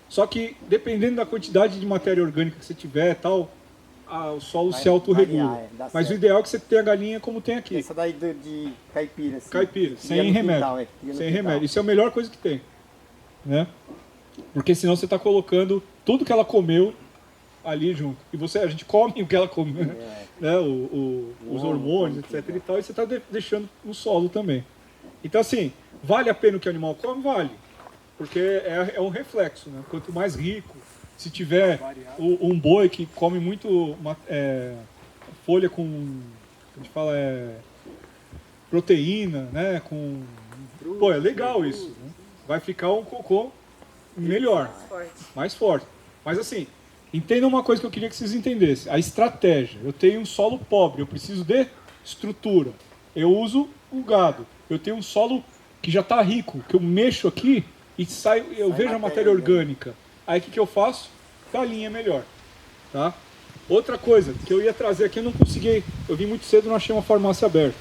Só que, dependendo da quantidade de matéria orgânica que você tiver, tal, o solo se autorregula. Mas certo. o ideal é que você tenha a galinha como tem aqui. Essa daí de caipira. Assim, Caipira, sem remédio. Quintal, sem remédio. Isso é a melhor coisa que tem. Né? Porque senão você está colocando tudo que ela comeu ali junto. E a gente come o que ela come, né? Os hormônios, etc. E tal, e você está deixando no solo também. Então, assim, vale a pena o que o animal come? Vale. Porque é um reflexo, né? Quanto mais rico, se tiver um boi que come muito folha com, a gente fala, proteína, né? Pô, é legal isso. Né? Vai ficar um cocô melhor, mais forte. Mas assim, entenda uma coisa que eu queria que vocês entendessem. A estratégia. Eu tenho um solo pobre, eu preciso de estrutura. Eu uso o gado. Eu tenho um solo que já está rico, que eu mexo aqui e eu vejo a matéria orgânica. Aí o que eu faço? Galinha melhor. Tá? Outra coisa que eu ia trazer aqui, eu não consegui. Eu vim muito cedo e não achei uma farmácia aberta.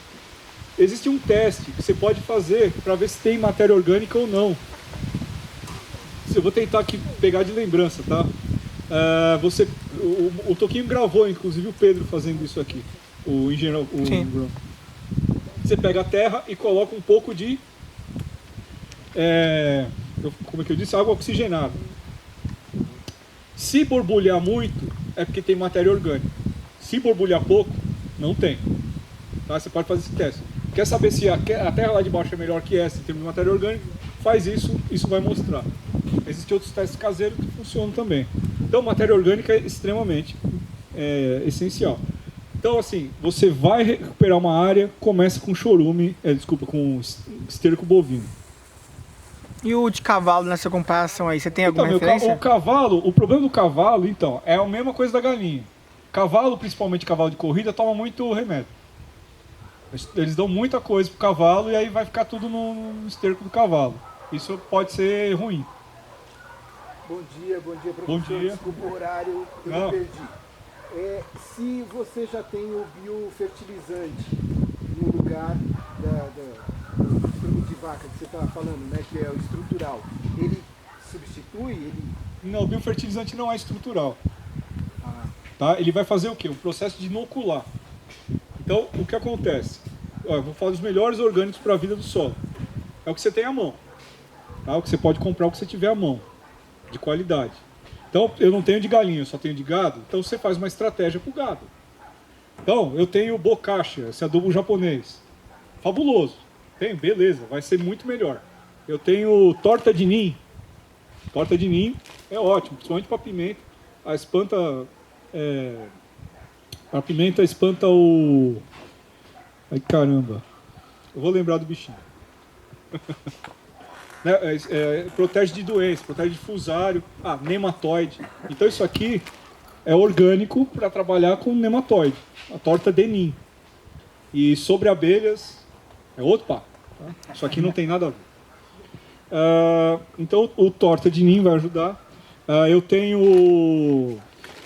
Existe um teste que você pode fazer para ver se tem matéria orgânica ou não. Eu vou tentar aqui pegar de lembrança, tá? O Toquinho gravou, inclusive o Pedro fazendo isso aqui. O engenheiro. Você pega a terra e coloca um pouco de, como é que eu disse? Água oxigenada. Se borbulhar muito, é porque tem matéria orgânica. Se borbulhar pouco, não tem. Tá? Você pode fazer esse teste. Quer saber se a terra lá de baixo é melhor que essa em termos de matéria orgânica? Faz isso, isso vai mostrar. Existem outros testes caseiros que funcionam também. Então, matéria orgânica é extremamente essencial. Então, assim, você vai recuperar uma área, começa com chorume, com esterco bovino. E o de cavalo nessa comparação aí, você tem alguma Então, referência? o problema do cavalo, então, é a mesma coisa da galinha. Cavalo, principalmente cavalo de corrida, toma muito remédio. Eles dão muita coisa pro cavalo e aí vai ficar tudo no esterco do cavalo. Isso pode ser ruim. Bom dia, professor. Bom dia. Desculpa o horário, eu Não. me perdi. Se você já tem o biofertilizante no lugar do estrumo de vaca que você estava falando, né, que é o estrutural, ele substitui? Não, o biofertilizante não é estrutural. Tá? Ele vai fazer o quê? O processo de inocular. Então, o que acontece? Eu vou falar dos melhores orgânicos para a vida do solo. É o que você tem à mão. Tá? O que você pode comprar, o que você tiver à mão. De qualidade. Então, eu não tenho de galinha, eu só tenho de gado. Então, você faz uma estratégia para o gado. Então, eu tenho bokashi, esse adubo japonês. Fabuloso. Tem, beleza, vai ser muito melhor. Eu tenho torta de ninho. Torta de ninho é ótimo, principalmente para pimenta. A pimenta espanta o... Ai, caramba. Eu vou lembrar do bichinho. Protege de doença, protege de fusário, nematóide. Então isso aqui é orgânico para trabalhar com nematóide, a torta de ninho. E sobre abelhas é outro papo. Tá? Isso aqui não tem nada a ver. Então o torta de ninho vai ajudar. Eu tenho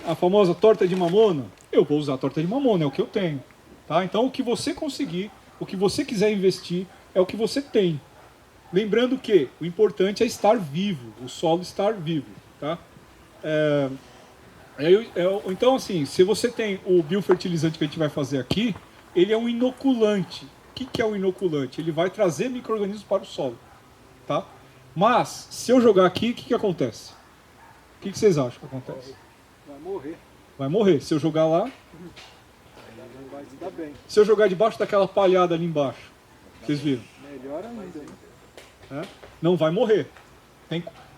a famosa torta de mamona. Eu vou usar a torta de mamona, é o que eu tenho. Tá? Então o que você conseguir, o que você quiser investir, é o que você tem. Lembrando que o importante é estar vivo, o solo estar vivo. Tá? Então, assim, se você tem o biofertilizante que a gente vai fazer aqui, ele é um inoculante. O que é um inoculante? Ele vai trazer micro-organismos para o solo. Tá? Mas, se eu jogar aqui, o que acontece? O que vocês acham que acontece? Vai morrer. Vai morrer. Se eu jogar lá... Não vai se dar bem. Se eu jogar debaixo daquela palhada ali embaixo, vocês viram? Melhor ainda. Não vai morrer.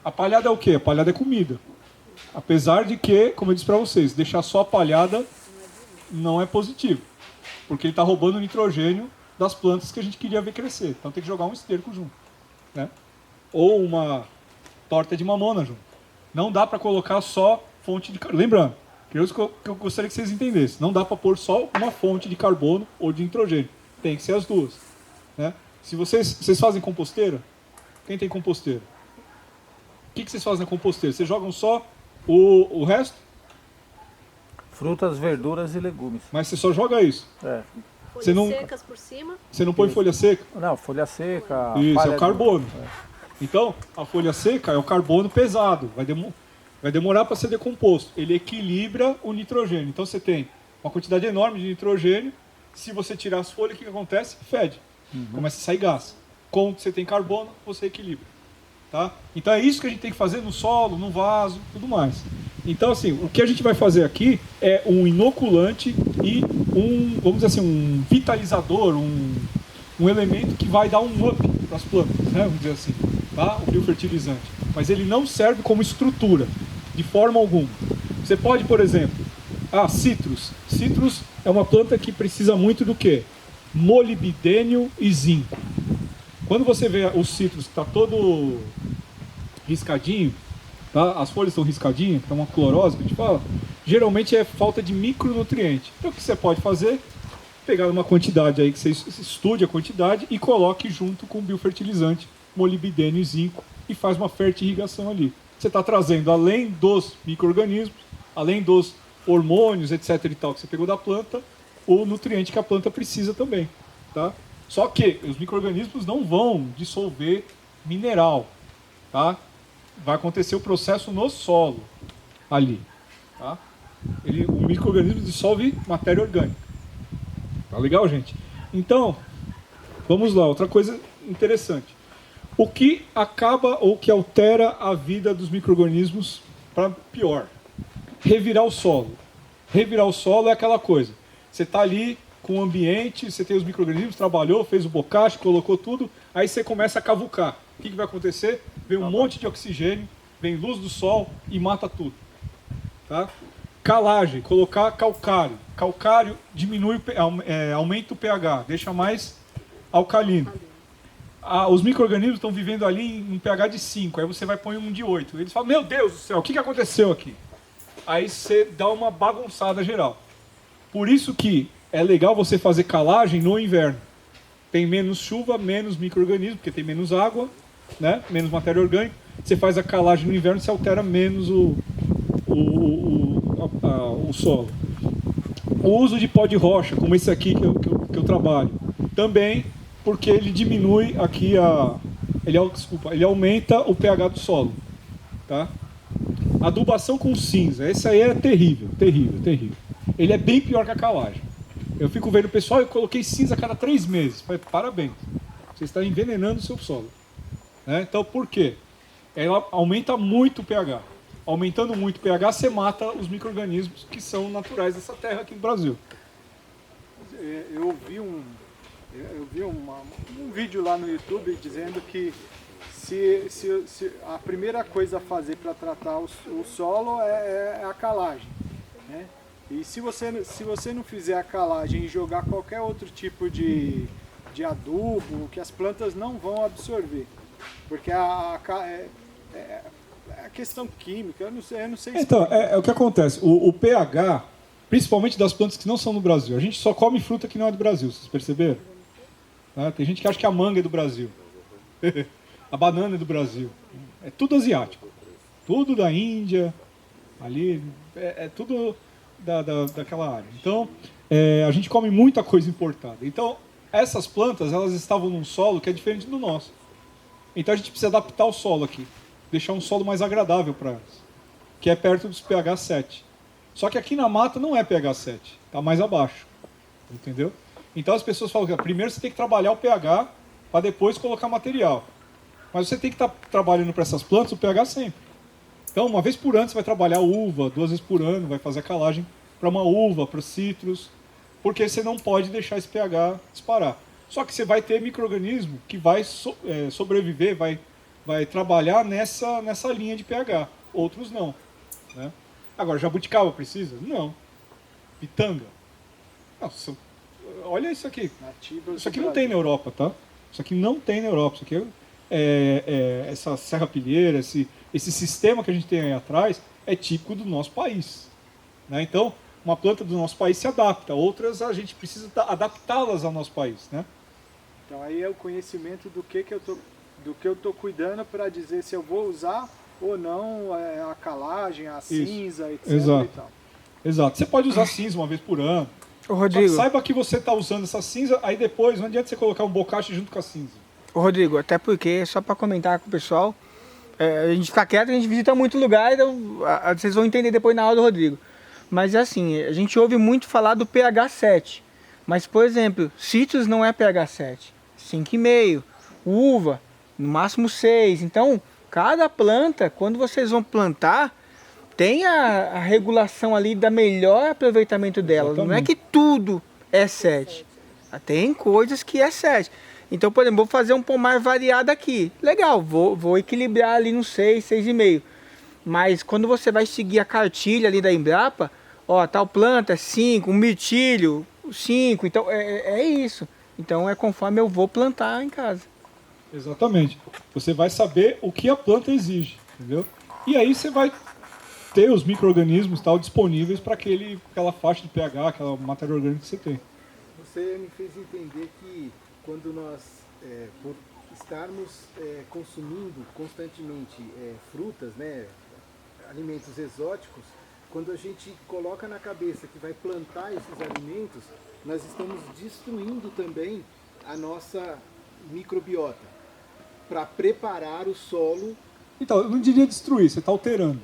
A palhada é o quê? A palhada é comida. Apesar de que, como eu disse para vocês, deixar só a palhada não é positivo. Porque ele está roubando o nitrogênio das plantas que a gente queria ver crescer. Então tem que jogar um esterco junto. Né? Ou uma torta de mamona junto. Não dá para colocar só fonte de carbono. Lembrando, que eu gostaria que vocês entendessem. Não dá para pôr só uma fonte de carbono ou de nitrogênio. Tem que ser as duas. Né? Se vocês fazem composteira, quem tem composteira? O que vocês fazem na composteira? Vocês jogam só o resto? Frutas, verduras e legumes. Mas você só joga isso? Folhas Você não- secas por cima. Você não põe folha seca? Não, folha seca. Isso, palha é o de- carbono. Então, a folha seca é o carbono pesado. Vai demorar para ser decomposto. Ele equilibra o nitrogênio. Então você tem uma quantidade enorme de nitrogênio. Se você tirar as folhas, o que acontece? Fede. Começa a sair gás. Quando você tem carbono, você equilibra. Tá? Então é isso que a gente tem que fazer no solo, no vaso, tudo mais. Então, assim, o que a gente vai fazer aqui é um inoculante e vamos dizer assim, um vitalizador, um elemento que vai dar um up para as plantas, né? Vamos dizer assim, tá? O biofertilizante. Mas ele não serve como estrutura, de forma alguma. Você pode, por exemplo, citros. Citros é uma planta que precisa muito do quê? Molibdênio e zinco. Quando você vê os citros que está todo riscadinho, tá? As folhas estão riscadinhas, que é uma clorose que a gente fala, geralmente é falta de micronutriente. Então o que você pode fazer? Pegar uma quantidade aí que você estude a quantidade e coloque junto com o biofertilizante, molibdênio e zinco e faz uma fertirrigação ali. Você está trazendo, além dos micro-organismos, além dos hormônios, etc. e tal, que você pegou da planta, o nutriente que a planta precisa também. Tá? Só que os micro-organismos não vão dissolver mineral. Tá? Vai acontecer o processo no solo ali. Tá? O micro-organismo dissolve matéria orgânica. Tá legal, gente? Então, vamos lá. Outra coisa interessante. O que acaba ou que altera a vida dos micro-organismos para pior? Revirar o solo. Revirar o solo é aquela coisa. Você está ali com o ambiente, você tem os micro-organismos, trabalhou, fez o bocache, colocou tudo, aí você começa a cavucar. O que vai acontecer? Vem um monte de oxigênio, vem luz do sol e mata tudo. Tá? Calagem, colocar calcário. Calcário diminui, aumenta o pH, deixa mais alcalino. Os micro-organismos estão vivendo ali em um pH de 5, aí você vai pôr um de 8. Eles falam, meu Deus do céu, o que aconteceu aqui? Aí você dá uma bagunçada geral. Por isso que é legal você fazer calagem no inverno. Tem menos chuva, menos micro-organismos, porque tem menos água, né? Menos matéria orgânica. Você faz a calagem no inverno, você altera menos o solo. O uso de pó de rocha, como esse aqui que eu trabalho, também porque ele diminui aqui ele aumenta o pH do solo, tá? Adubação com cinza, esse aí é terrível, terrível, terrível. Ele é bem pior que a calagem. Eu fico vendo o pessoal, eu coloquei cinza a cada 3 meses. Falei, parabéns, você está envenenando o seu solo. Né? Então, por quê? Ela aumenta muito o pH. Aumentando muito o pH, você mata os micro-organismos que são naturais dessa terra aqui no Brasil. Eu vi um vídeo lá no YouTube dizendo que se a primeira coisa a fazer para tratar o solo é a calagem, né? E se você não fizer a calagem e jogar qualquer outro tipo de adubo, que as plantas não vão absorver, porque é a questão química, eu não sei Então, é o que acontece, o pH, principalmente das plantas que não são no Brasil, a gente só come fruta que não é do Brasil, vocês perceberam? Tem gente que acha que a manga é do Brasil, a banana é do Brasil, é tudo asiático, tudo da Índia, ali, é tudo daquela área. Então, a gente come muita coisa importada. Então, essas plantas, elas estavam num solo que é diferente do nosso. Então, a gente precisa adaptar o solo aqui, deixar um solo mais agradável para elas, que é perto dos pH 7. Só que aqui na mata não é pH 7, está mais abaixo, entendeu? Então, as pessoas falam que primeiro você tem que trabalhar o pH para depois colocar material. Mas você tem que estar trabalhando para essas plantas o pH sempre. Então, uma vez por ano você vai trabalhar uva, 2 vezes por ano, vai fazer a calagem para uma uva, para citros, porque você não pode deixar esse pH disparar. Só que você vai ter micro-organismo que vai sobreviver, vai trabalhar nessa linha de pH, outros não. Né? Agora, jabuticaba precisa? Não. Pitanga? Nossa, olha isso aqui. Isso aqui não tem na Europa, tá? Isso aqui não tem na Europa. Isso aqui essa serrapilheira, esse sistema que a gente tem aí atrás é típico do nosso país. Né? Então, uma planta do nosso país se adapta, outras a gente precisa adaptá-las ao nosso país. Né? Então aí é o conhecimento do que eu estou cuidando para dizer se eu vou usar ou não a calagem, a cinza, etc. Exato. E tal. Exato. Você pode usar cinza uma vez por ano. Ô, Rodrigo. Saiba que você está usando essa cinza, aí depois não adianta você colocar um bocache junto com a cinza. Ô, Rodrigo, até porque, só para comentar com o pessoal, a gente fica quieto, a gente visita muito lugar, então vocês vão entender depois na aula do Rodrigo. Mas é assim, a gente ouve muito falar do pH 7. Mas, por exemplo, citros não é pH 7, 5,5. Uva, no máximo 6. Então, cada planta, quando vocês vão plantar, tem a regulação ali da melhor aproveitamento dela. Exatamente. Não é que tudo é 7. Tem coisas que é 7. Então, por exemplo, vou fazer um pomar variado aqui. Legal, vou equilibrar ali no 6, 6,5. Mas quando você vai seguir a cartilha ali da Embrapa, ó, tal planta é 5, um mirtilho 5, então é isso. Então é conforme eu vou plantar em casa. Exatamente. Você vai saber o que a planta exige, entendeu? E aí você vai ter os micro-organismos tal disponíveis para aquela faixa de pH, aquela matéria orgânica que você tem. Você me fez entender que quando nós, por estarmos consumindo constantemente frutas, né, alimentos exóticos, quando a gente coloca na cabeça que vai plantar esses alimentos, nós estamos destruindo também a nossa microbiota para preparar o solo. Então, eu não diria destruir, você está alterando.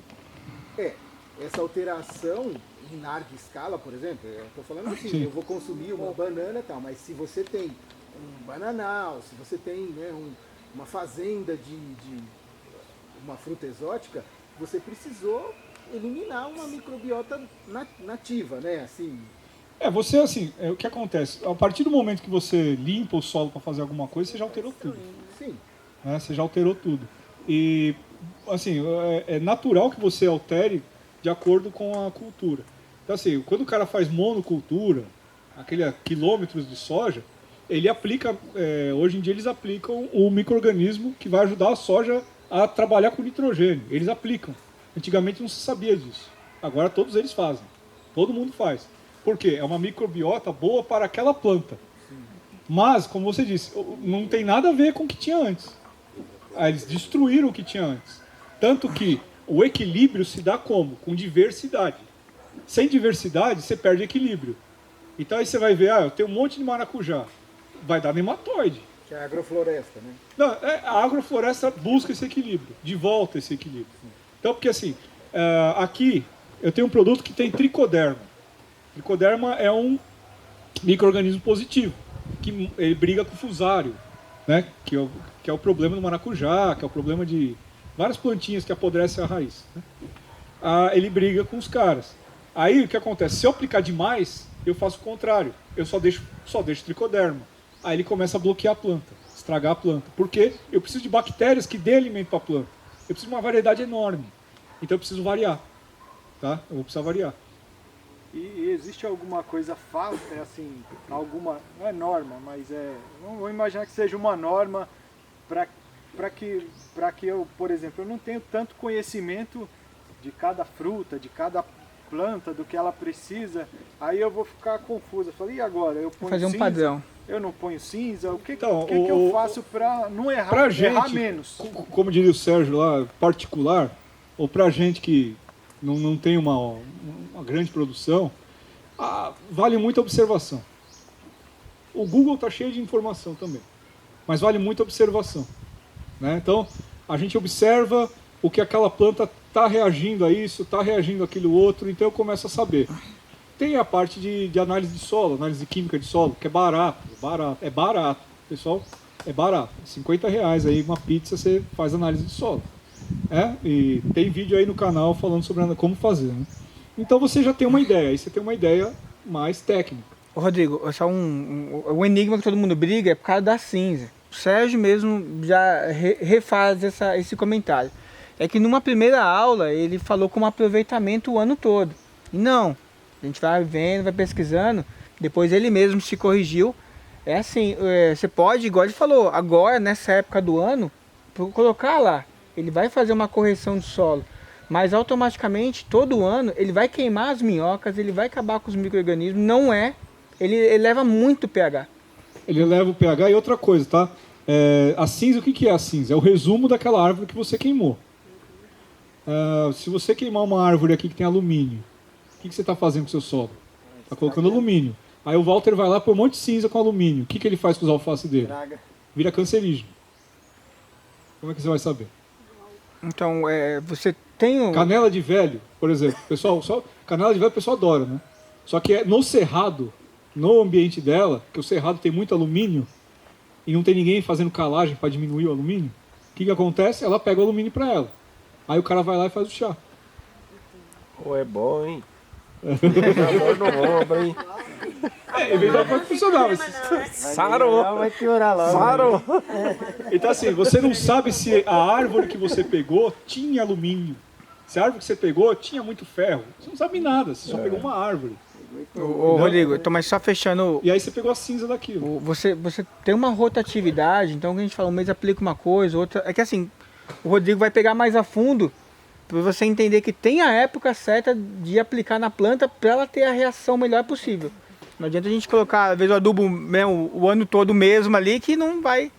Essa alteração em larga escala, por exemplo, eu estou falando assim, Sim. eu vou consumir uma banana e tal, mas se você tem um bananal, se você tem, né, uma fazenda de uma fruta exótica, você precisou eliminar uma microbiota nativa, né? Assim, Você assim, o que acontece? A partir do momento que você limpa o solo para fazer alguma coisa, você já alterou tudo. sim. Né? Você já alterou tudo. E, assim, é natural que você altere de acordo com a cultura. Então, assim, quando o cara faz monocultura, aquele quilômetros de soja, ele aplica, hoje em dia eles aplicam o micro-organismo que vai ajudar a soja a trabalhar com nitrogênio. Eles aplicam. Antigamente não se sabia disso. Agora todos eles fazem. Todo mundo faz. Por quê? É uma microbiota boa para aquela planta. Mas, como você disse, não tem nada a ver com o que tinha antes. Eles destruíram o que tinha antes. Tanto que o equilíbrio se dá como? Com diversidade. Sem diversidade, você perde equilíbrio. Então aí você vai ver, eu tenho um monte de maracujá. Vai dar nematóide. Que é a agrofloresta, né? Não, a agrofloresta busca esse equilíbrio, de volta esse equilíbrio. Então, porque assim, aqui eu tenho um produto que tem tricoderma. Tricoderma é um micro-organismo positivo, que ele briga com o fusário, né? Que é o problema do maracujá, que é o problema de várias plantinhas que apodrecem a raiz. Né? Ele briga com os caras. Aí o que acontece? Se eu aplicar demais, eu faço o contrário. Eu só deixo tricoderma. Aí ele começa a bloquear a planta, estragar a planta. Porque eu preciso de bactérias que dê alimento para a planta. Eu preciso de uma variedade enorme. Então eu preciso variar. Tá? Eu vou precisar variar. E existe alguma coisa assim, alguma, não é norma, mas vamos imaginar que seja uma norma para que eu, por exemplo, eu não tenho tanto conhecimento de cada fruta, de cada planta, do que ela precisa, aí eu vou ficar confuso. Eu falei, e agora? Eu ponho fazer um cinza? padrão. Eu não ponho cinza? O que Então, que eu faço para não errar, pra gente, errar menos? Como diria o Sérgio lá, particular, ou pra gente que não tem uma grande produção, vale muita observação. O Google está cheio de informação também, mas vale muita observação. Né? Então, a gente observa o que aquela planta está reagindo a isso, está reagindo àquilo outro, então eu começo a saber. Tem a parte de análise de solo, análise química de solo, que é barato, pessoal, é barato. R$50 aí, uma pizza, você faz análise de solo. E tem vídeo aí no canal falando sobre como fazer. Né? Então você já tem uma ideia, aí você tem uma ideia mais técnica. Ô Rodrigo, só o enigma que todo mundo briga é por causa da cinza. O Sérgio mesmo já refaz esse comentário. É que numa primeira aula ele falou como aproveitamento o ano todo. E não, a gente vai vendo, vai pesquisando, depois ele mesmo se corrigiu. É assim, você pode, igual ele falou, agora nessa época do ano, colocar lá. Ele vai fazer uma correção de solo, mas automaticamente, todo ano, ele vai queimar as minhocas, ele vai acabar com os micro-organismos, ele leva muito pH. Ele leva o pH e outra coisa, tá? A cinza, o que é a cinza? É o resumo daquela árvore que você queimou. Se você queimar uma árvore aqui que tem alumínio, o que você está fazendo com o seu solo? Está colocando alumínio. Aí o Walter vai lá, põe um monte de cinza com alumínio. O que ele faz com os alfaces dele? Vira cancerígeno. Como é que você vai saber? Então, você tem Canela de velho, por exemplo. Canela de velho o pessoal adora, né? Só que no cerrado, no ambiente dela, que o cerrado tem muito alumínio e não tem ninguém fazendo calagem para diminuir o alumínio, o que acontece? Ela pega o alumínio para ela. Aí o cara vai lá e faz o chá. É bom, hein? Amor no ombro, hein? Eventualmente pode funcionar, mas... Sarou! Vai piorar logo. Sarou! Então assim, você não sabe se a árvore que você pegou tinha alumínio. Se a árvore que você pegou tinha muito ferro. Você não sabe nada, você só pegou uma árvore. Ô Rodrigo, mas só fechando... E aí você pegou a cinza daquilo. Você tem uma rotatividade, então a gente fala, um mês aplica uma coisa, outra... É que assim, o Rodrigo vai pegar mais a fundo para você entender que tem a época certa de aplicar na planta para ela ter a reação melhor possível. Não adianta a gente colocar, às vezes, o adubo mesmo, o ano todo mesmo ali, que não vai...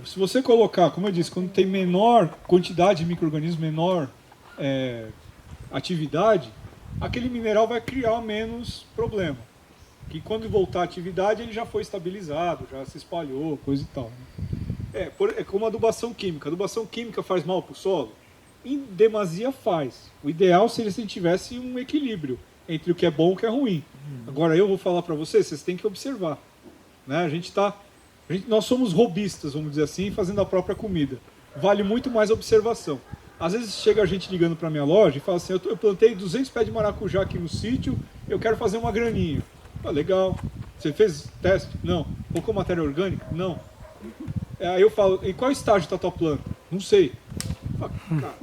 Se você colocar, como eu disse, quando tem menor quantidade de micro-organismos, menor atividade, aquele mineral vai criar menos problema. Que quando voltar à atividade, ele já foi estabilizado, já se espalhou, coisa e tal. É como a adubação química. A adubação química faz mal para o solo? Em demasia faz. O ideal seria se a gente tivesse um equilíbrio entre o que é bom e o que é ruim. Agora eu vou falar para vocês têm que observar. Né? Nós somos robistas, vamos dizer assim, fazendo a própria comida. Vale muito mais a observação. Às vezes chega a gente ligando para minha loja e fala assim, eu plantei 200 pés de maracujá aqui no sítio, eu quero fazer uma graninha. Ah, legal. Você fez teste? Não. Colocou matéria orgânica? Não. Aí eu falo, em qual estágio está a tua planta? Não sei. Ah, cara,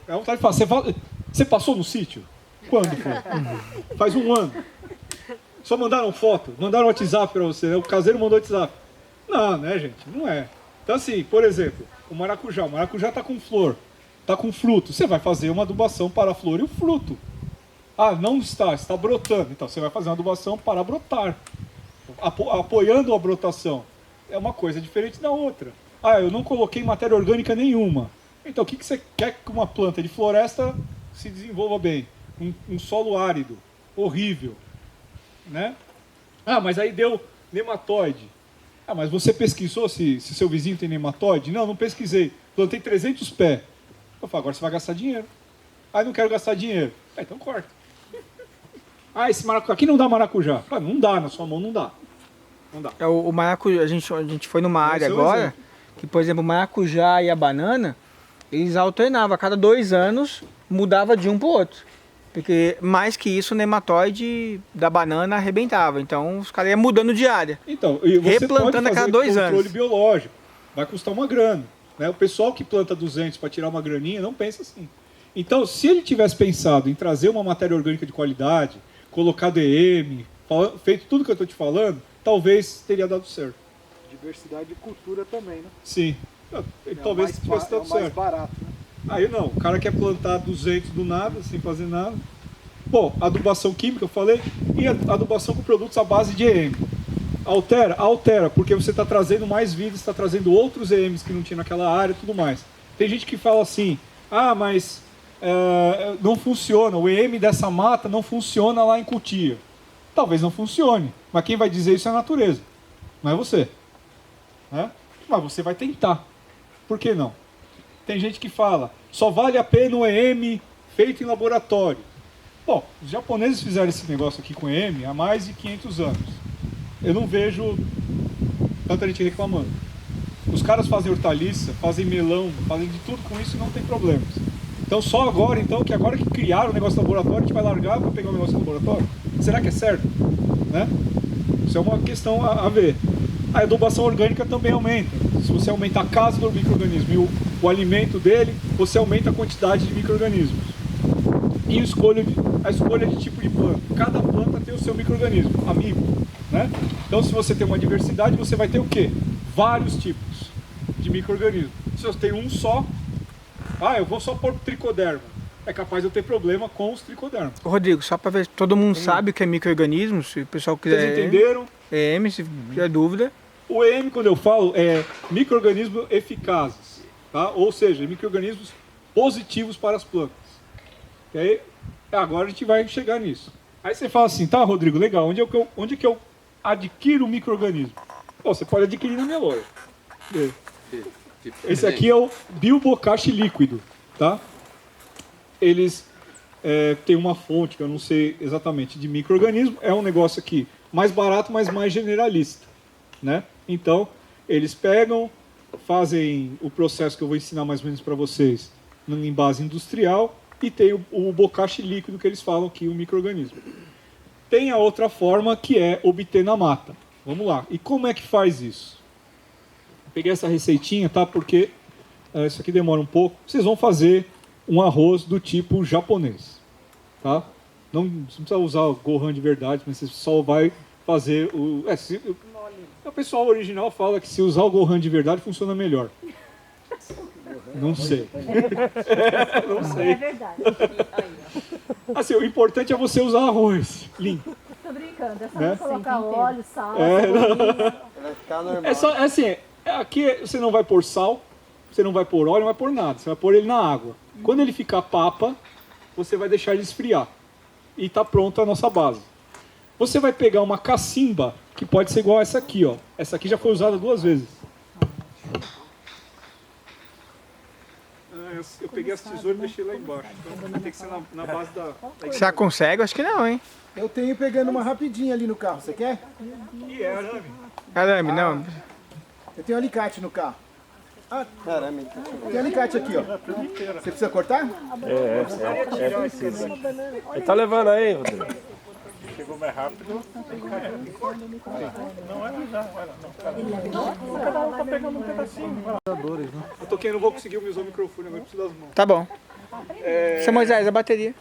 é vontade de falar, você passou no sítio? Quando foi? Faz um ano. Só mandaram foto, mandaram WhatsApp para você, né? O caseiro mandou WhatsApp. Não, né, gente? Não é. Então assim, por exemplo, o maracujá está com flor, está com fruto. Você vai fazer uma adubação para a flor e o fruto. Ah, não está brotando. Então você vai fazer uma adubação para brotar. Apoiando a brotação. É uma coisa diferente da outra. Ah, eu não coloquei matéria orgânica nenhuma. Então o que você quer que uma planta de floresta se desenvolva bem? Um solo árido, horrível. Né? Ah, mas aí deu nematóide. Ah, mas você pesquisou se seu vizinho tem nematóide? Não, não pesquisei. Plantei 300 pés. Eu falo, agora você vai gastar dinheiro. Ah, não quero gastar dinheiro. Ah, então corta. Ah, esse maracujá aqui não dá maracujá. Ah, não dá, na sua mão não dá. Não dá. O maracujá, a gente foi numa área agora, que por exemplo o maracujá e a banana, eles alternavam, a cada 2 anos mudava de um para o outro. Porque mais que isso o nematóide da banana arrebentava. Então os caras iam mudando de área. Então, e você replantando a cada 2 anos. Controle biológico. Vai custar uma grana. Né? O pessoal que planta 200 para tirar uma graninha não pensa assim. Então, se ele tivesse pensado em trazer uma matéria orgânica de qualidade, colocar DM, feito tudo que eu estou te falando, talvez teria dado certo. Diversidade de cultura também, né? Sim. Talvez tivesse dado certo. É mais barato, né? Aí não, o cara quer plantar 200 do nada, sem fazer nada. Bom, adubação química, eu falei, e adubação com produtos à base de EM. Altera? Altera, porque você está trazendo mais vida, está trazendo outros EMs que não tinha naquela área e tudo mais. Tem gente que fala assim, ah, mas não funciona, o EM dessa mata não funciona lá em Cotia. Talvez não funcione, mas quem vai dizer isso é a natureza, não é você. Né? Mas você vai tentar. Por que não? Tem gente que fala, só vale a pena o EM feito em laboratório. Bom, os japoneses fizeram esse negócio aqui com EM há mais de 500 anos. Eu não vejo tanta gente reclamando. Os caras fazem hortaliça, fazem melão, fazem de tudo com isso e não tem problemas. Então só agora, que agora que criaram o negócio do laboratório, a gente vai largar para pegar o negócio do laboratório? Será que é certo? Né? Isso é uma questão a ver. A adubação orgânica também aumenta. Se você aumenta a casa do micro-organismo e o alimento dele, você aumenta a quantidade de micro-organismos. E a escolha de tipo de planta. Cada planta tem o seu micro-organismo, amigo. Né? Então se você tem uma diversidade, você vai ter o quê? Vários tipos de micro-organismos. Se eu tenho um só, eu vou só pôr tricoderma. É capaz de eu ter problema com os tricodermas. Rodrigo, só para ver se todo mundo sabe o que é micro-organismo, se o pessoal quiser... Vocês entenderam? EM, se tiver dúvida. O EM, quando eu falo, é micro-organismos eficazes, tá? Ou seja, micro-organismos positivos para as plantas. E aí, agora a gente vai chegar nisso. Aí você fala assim, tá, Rodrigo, legal, onde é que eu adquiro o micro-organismo? Bom, você pode adquirir na minha loja. Esse aqui é o Biobocashi líquido, tá? Eles têm uma fonte, que eu não sei exatamente, de micro-organismo. É um negócio aqui mais barato, mas mais generalista, né? Então, eles pegam, fazem o processo que eu vou ensinar mais ou menos para vocês em base industrial e tem o bocashi líquido que eles falam aqui, o micro-organismo. Tem a outra forma que é obter na mata. Vamos lá. E como é que faz isso? Eu peguei essa receitinha, tá? Porque isso aqui demora um pouco. Vocês vão fazer um arroz do tipo japonês, tá? Não precisa usar o Gohan de verdade, mas você só vai fazer o... O pessoal original fala que se usar o Gohan de verdade funciona melhor. Não sei. Não sei. É verdade. Assim, o importante é você usar arroz limpo. Tô brincando, é só Né? colocar óleo, sal, Vai ficar normal. É só, assim, aqui você não vai pôr sal, você não vai pôr óleo, não vai pôr nada. Você vai pôr ele na água. Quando ele ficar papa, você vai deixar ele esfriar. E está pronta a nossa base. Você vai pegar uma cacimba, que pode ser igual a essa aqui, ó. Essa aqui já foi usada 2 vezes. Eu peguei as tesouras e deixei lá embaixo. Então tem que ser na base da... Você já consegue? Acho que não, hein? Eu tenho pegando uma rapidinha ali no carro, você quer? E é arame. Arame, não. Eu tenho alicate no carro. Caramba. Tem alicate aqui, ó. Você precisa cortar? É preciso. Ele tá levando aí, Rodrigo. Chegou mais rápido. Não é já, não. Cada um tá pegando um pedacinho. Eu toquei, não vou conseguir usar o microfone, agora eu preciso das mãos. Tá bom. Seu Moisés, a bateria.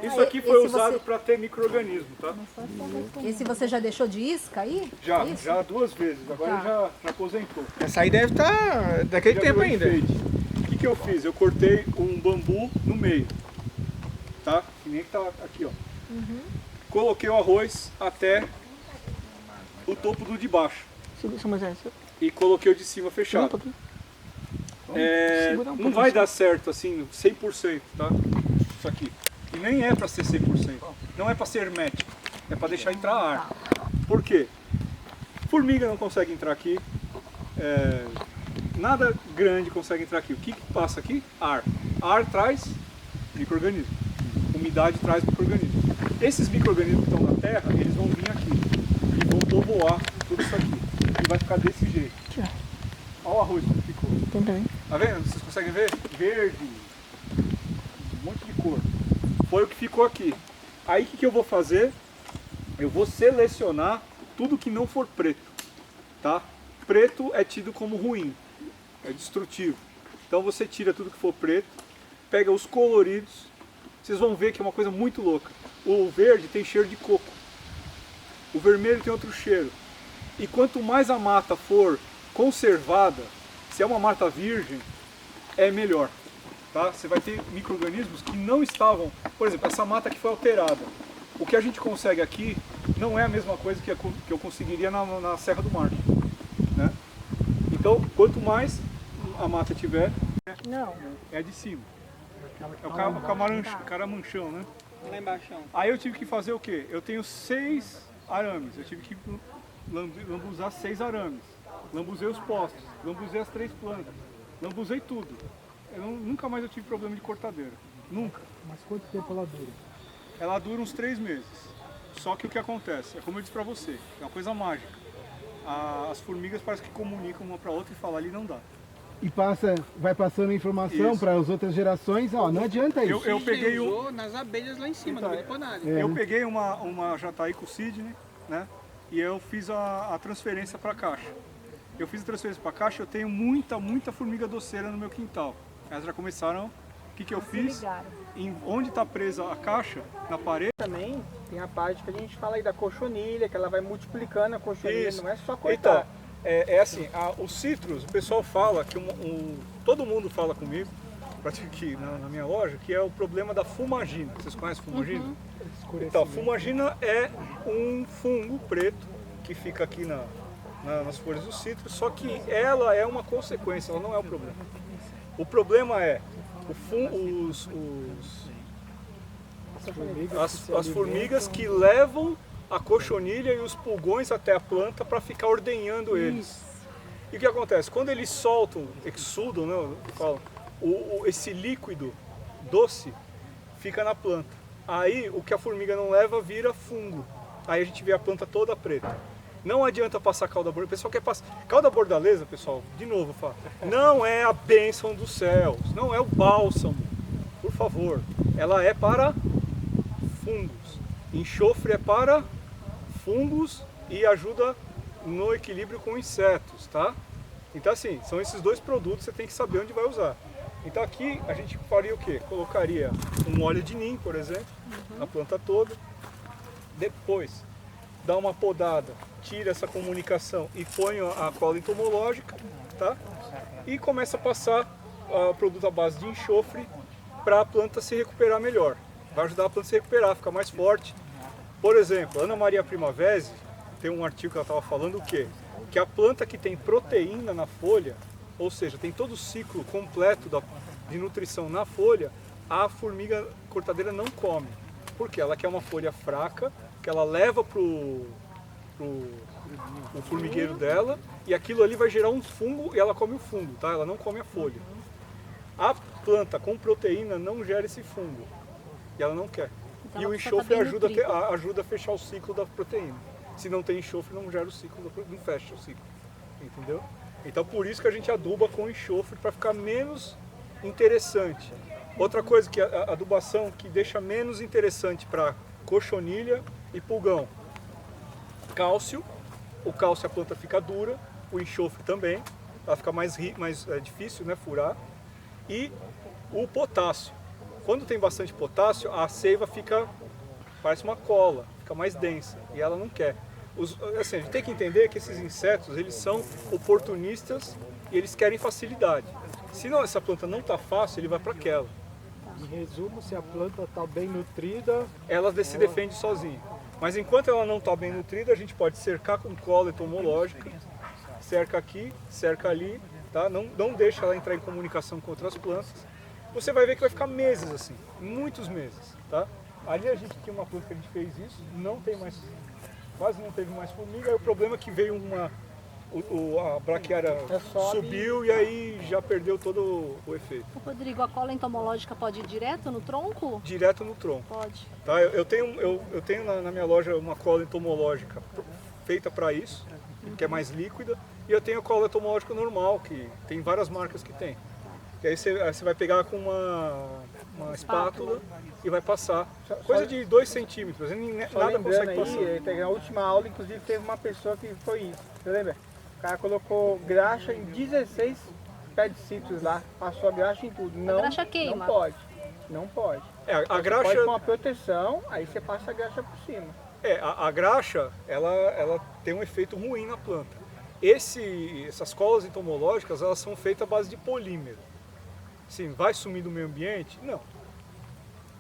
Isso aqui foi usado para ter micro-organismo, tá? Esse você já deixou de isca aí? Já, Isso? já 2 vezes. Agora já aposentou. Essa aí deve estar daquele Já tempo virou ainda. enfeite. O que eu fiz? Eu cortei um bambu no meio, tá? Que nem que tá aqui, ó. Coloquei o arroz até o topo do de baixo Seu Moisés. e coloquei o de cima fechado. Não vai dar certo assim 100%, tá? Isso aqui. E nem é para ser 100%. Não é para ser hermético. É para deixar entrar ar. Por quê? Formiga não consegue entrar aqui. Nada grande consegue entrar aqui. O que passa aqui? Ar. Ar traz micro-organismo. Umidade traz micro-organismo. Esses micro-organismos que estão na terra, eles vão vir aqui. E vão povoar tudo isso aqui. E vai ficar desse jeito. Olha o arroz como ficou. Tá vendo? Vocês conseguem ver? Verde. Um monte de cor. Foi o que ficou aqui. Aí o que eu vou fazer? Eu vou selecionar tudo que não for preto. Tá? Preto é tido como ruim. É destrutivo. Então você tira tudo que for preto. Pega os coloridos. Vocês vão ver que é uma coisa muito louca. O verde tem cheiro de coco. O vermelho tem outro cheiro. E quanto mais a mata for conservada, se é uma mata virgem, é melhor. Tá? Você vai ter micro-organismos que não estavam... Por exemplo, essa mata que foi alterada. O que a gente consegue aqui não é a mesma coisa que eu conseguiria na Serra do Mar. Né? Então, quanto mais a mata tiver, é de cima. É o caramanchão, né? Lá embaixo. Aí eu tive que fazer o quê? Eu tenho 6 arames. Eu tive que lambuzar 6 arames. Lambuzei os postos, lambuzei as 3 plantas, lambuzei tudo. Nunca mais eu tive problema de cortadeira. Nunca. Mas quanto tempo ela dura? Ela dura uns 3 meses. Só que o que acontece? É como eu disse pra você, é uma coisa mágica. As formigas parecem que comunicam uma pra outra e falam ali não dá. E vai passando informação para as outras gerações, ó, não adianta isso. Eu peguei nas abelhas lá em cima, Então, não gripou nada. Eu peguei uma jataí com o Sidney, né? E eu fiz a transferência para a caixa. Eu fiz a transferência para a caixa, eu tenho muita formiga doceira no meu quintal. Elas já começaram. O que eu fiz? Onde está presa a caixa, na parede. Também tem a parte que a gente fala aí da cochonilha, que ela vai multiplicando a cochonilha, Isso. não é só cortar. Então, assim, os citros, o pessoal fala que todo mundo fala comigo, aqui na minha loja, que é o problema da fumagina. Vocês conhecem fumagina? Então, fumagina é um fungo preto que fica aqui nas folhas do citro, só que ela é uma consequência, ela não é o problema. O problema é as formigas que levam a cochonilha e os pulgões até a planta para ficar ordenhando eles. E o que acontece? Quando eles soltam, exudam, né, falam, esse líquido doce fica na planta. Aí o que a formiga não leva vira fungo. Aí a gente vê a planta toda preta. Não adianta passar calda bordaleza. O pessoal quer passar. Calda bordaleza, pessoal, de novo eu falo, não é a bênção dos céus, não é o bálsamo. Por favor, ela é para fungos. Enxofre é para fungos e ajuda no equilíbrio com insetos, tá? Então assim, são esses 2 produtos, você tem que saber onde vai usar. Então aqui a gente faria o quê? Colocaria um óleo de nim, por exemplo, na planta toda. Depois, dá uma podada, tira essa comunicação e põe a cola entomológica, tá? E começa a passar o produto à base de enxofre para a planta se recuperar melhor. Vai ajudar a planta a se recuperar, ficar mais forte. Por exemplo, Ana Maria Primavesi, tem um artigo que ela estava falando o quê? Que a planta que tem proteína na folha, ou seja, tem todo o ciclo completo de nutrição na folha, a formiga cortadeira não come. Por quê? Ela quer uma folha fraca, que ela leva para o formigueiro dela, e aquilo ali vai gerar um fungo e ela come o fungo, tá? Ela não come a folha. A planta com proteína não gera esse fungo, e ela não quer. Então e o enxofre ajuda a fechar o ciclo da proteína. Se não tem enxofre, não gera o ciclo, não fecha o ciclo, entendeu? Então por isso que a gente aduba com enxofre para ficar menos interessante. Outra coisa que a adubação que deixa menos interessante para cochonilha e pulgão. Cálcio, o cálcio a planta fica dura, o enxofre também, ela fica mais difícil, né, furar. E o potássio. Quando tem bastante potássio, a seiva parece uma cola, fica mais densa e ela não quer. Assim, a gente tem que entender que esses insetos, eles são oportunistas e eles querem facilidade. Se não, essa planta não está fácil, ele vai para aquela. Em resumo, se a planta está bem nutrida, Ela se defende sozinha. Mas enquanto ela não está bem nutrida, a gente pode cercar com cola entomológica, cerca aqui, cerca ali, tá? Não deixa ela entrar em comunicação com outras plantas. Você vai ver que vai ficar meses assim, muitos meses, tá? Ali a gente tinha uma planta que a gente fez isso, não tem mais, quase não teve mais formiga. Aí o problema é que veio a braquiária subiu e aí já perdeu todo o efeito. Rodrigo, a cola entomológica pode ir direto no tronco? Direto no tronco. Pode. Tá? Eu tenho na minha loja uma cola entomológica feita para isso, que é mais líquida, e eu tenho a cola entomológica normal, que tem várias marcas que tem. E aí você vai pegar com uma espátula e vai passar. Coisa de 2 centímetros, nada consegue passar. Na última aula, inclusive, teve uma pessoa que foi isso. Você lembra? O cara colocou graxa em 16 pés de citros lá, passou a graxa em tudo. Não, graxa queima. Não pode. A graxa... Pode com uma proteção, aí você passa a graxa por cima. A graxa, ela tem um efeito ruim na planta. Essas colas entomológicas, elas são feitas à base de polímero. Sim, vai sumir do meio ambiente? Não.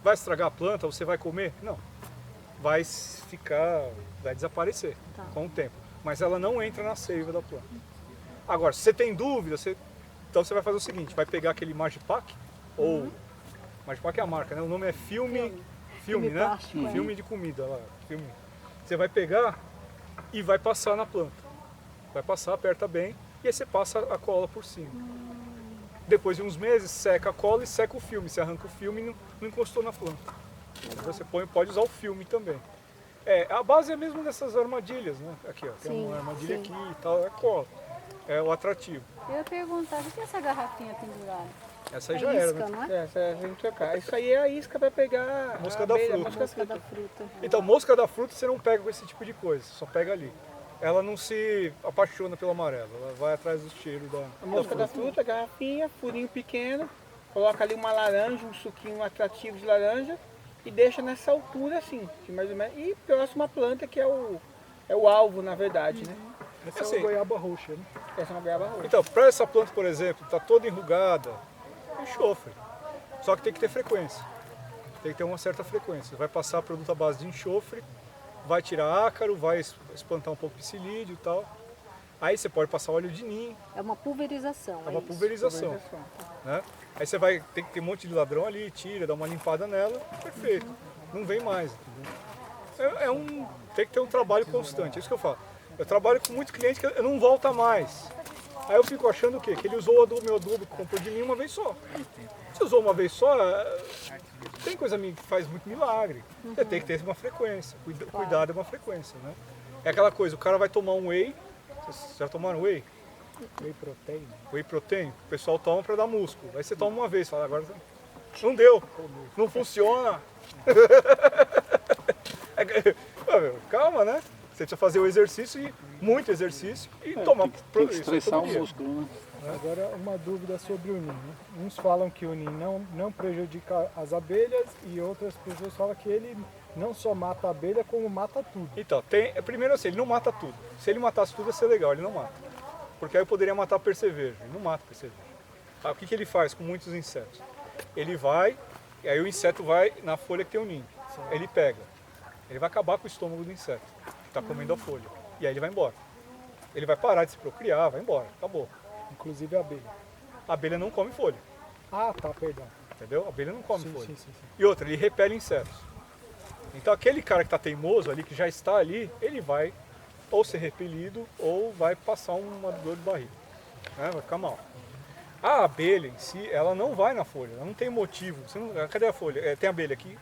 Vai estragar a planta? Você vai comer? Não. Vai desaparecer com o tempo. Mas ela não entra na seiva da planta. Agora, se você tem dúvida, então você vai fazer o seguinte, vai pegar aquele Magipac, ou Magipac é a marca, né? O nome é filme, né? Plástico, Filme de comida lá, filme. Você vai pegar e vai passar na planta. Vai passar, aperta bem, e aí você passa a cola por cima. Depois de uns meses, seca a cola e seca o filme. Você arranca o filme e não encostou na planta. Você pode usar o filme também. A base é mesmo dessas armadilhas, né? Aqui, ó, tem uma armadilha aqui e tal, é cola. É o atrativo. Eu ia perguntar, o que é essa garrafinha pendurada? Essa aí já era, isca, né? não é? Essa a gente trocar. Isso aí é a isca para pegar Mosca da fruta. Mosca da fruta. Então, mosca da fruta você não pega com esse tipo de coisa, só pega ali. Ela não se apaixona pelo amarelo, ela vai atrás do cheiro da mosca da fruta, garrafinha, furinho pequeno, coloca ali uma laranja, um suquinho atrativo de laranja e deixa nessa altura assim, de mais ou menos, e próxima planta que é o alvo na verdade, né? essa é uma goiaba roxa, né? Essa é uma goiaba roxa. Então, para essa planta, por exemplo, está toda enrugada, enxofre. Só que tem que ter frequência, tem que ter uma certa frequência. Vai passar produto à base de enxofre, vai tirar ácaro, vai espantar um pouco de psilídeo e tal. Aí você pode passar óleo de ninho. É uma pulverização. É uma pulverização. Né? Aí você tem que ter um monte de ladrão ali, tira, dá uma limpada nela, perfeito. Não vem mais. Entendeu? Tem que ter um trabalho constante, é isso que eu falo. Eu trabalho com muitos clientes que não volta mais. Aí eu fico achando o quê? Que ele usou o meu adubo que comprou de mim uma vez só. Se usou uma vez só, tem coisa que faz muito milagre. Você tem que ter uma frequência. Cuidado é uma frequência, né? É aquela coisa, o cara vai tomar um whey. Vocês já tomaram whey? Whey protein. Whey protein, o pessoal toma para dar músculo. Aí você toma uma vez, fala, agora não deu, não funciona. Calma, né? Você precisa fazer o exercício, muito exercício, e tomar tem que estressar o músculo, né? Agora, uma dúvida sobre o ninho. Uns falam que o ninho não prejudica as abelhas e outras pessoas falam que ele não só mata a abelha, como mata tudo. Então, primeiro assim, ele não mata tudo. Se ele matasse tudo, ia ser legal, ele não mata. Porque aí eu poderia matar percevejo, ele não mata percevejo. O que ele faz com muitos insetos? Ele vai, e aí o inseto vai na folha que tem o ninho. Ele pega, ele vai acabar com o estômago do inseto, que está comendo a folha. E aí ele vai embora. Ele vai parar de se procriar, vai embora, acabou. Inclusive a abelha. A abelha não come folha. Ah, tá, perdão. Entendeu? A abelha não come folha. Sim. E outra, ele repele insetos. Então aquele cara que está teimoso ali, que já está ali, ele vai ou ser repelido ou vai passar uma dor de barriga. Né? Vai ficar mal. A abelha em si, ela não vai na folha, ela não tem motivo. Cadê a folha? Tem abelha aqui?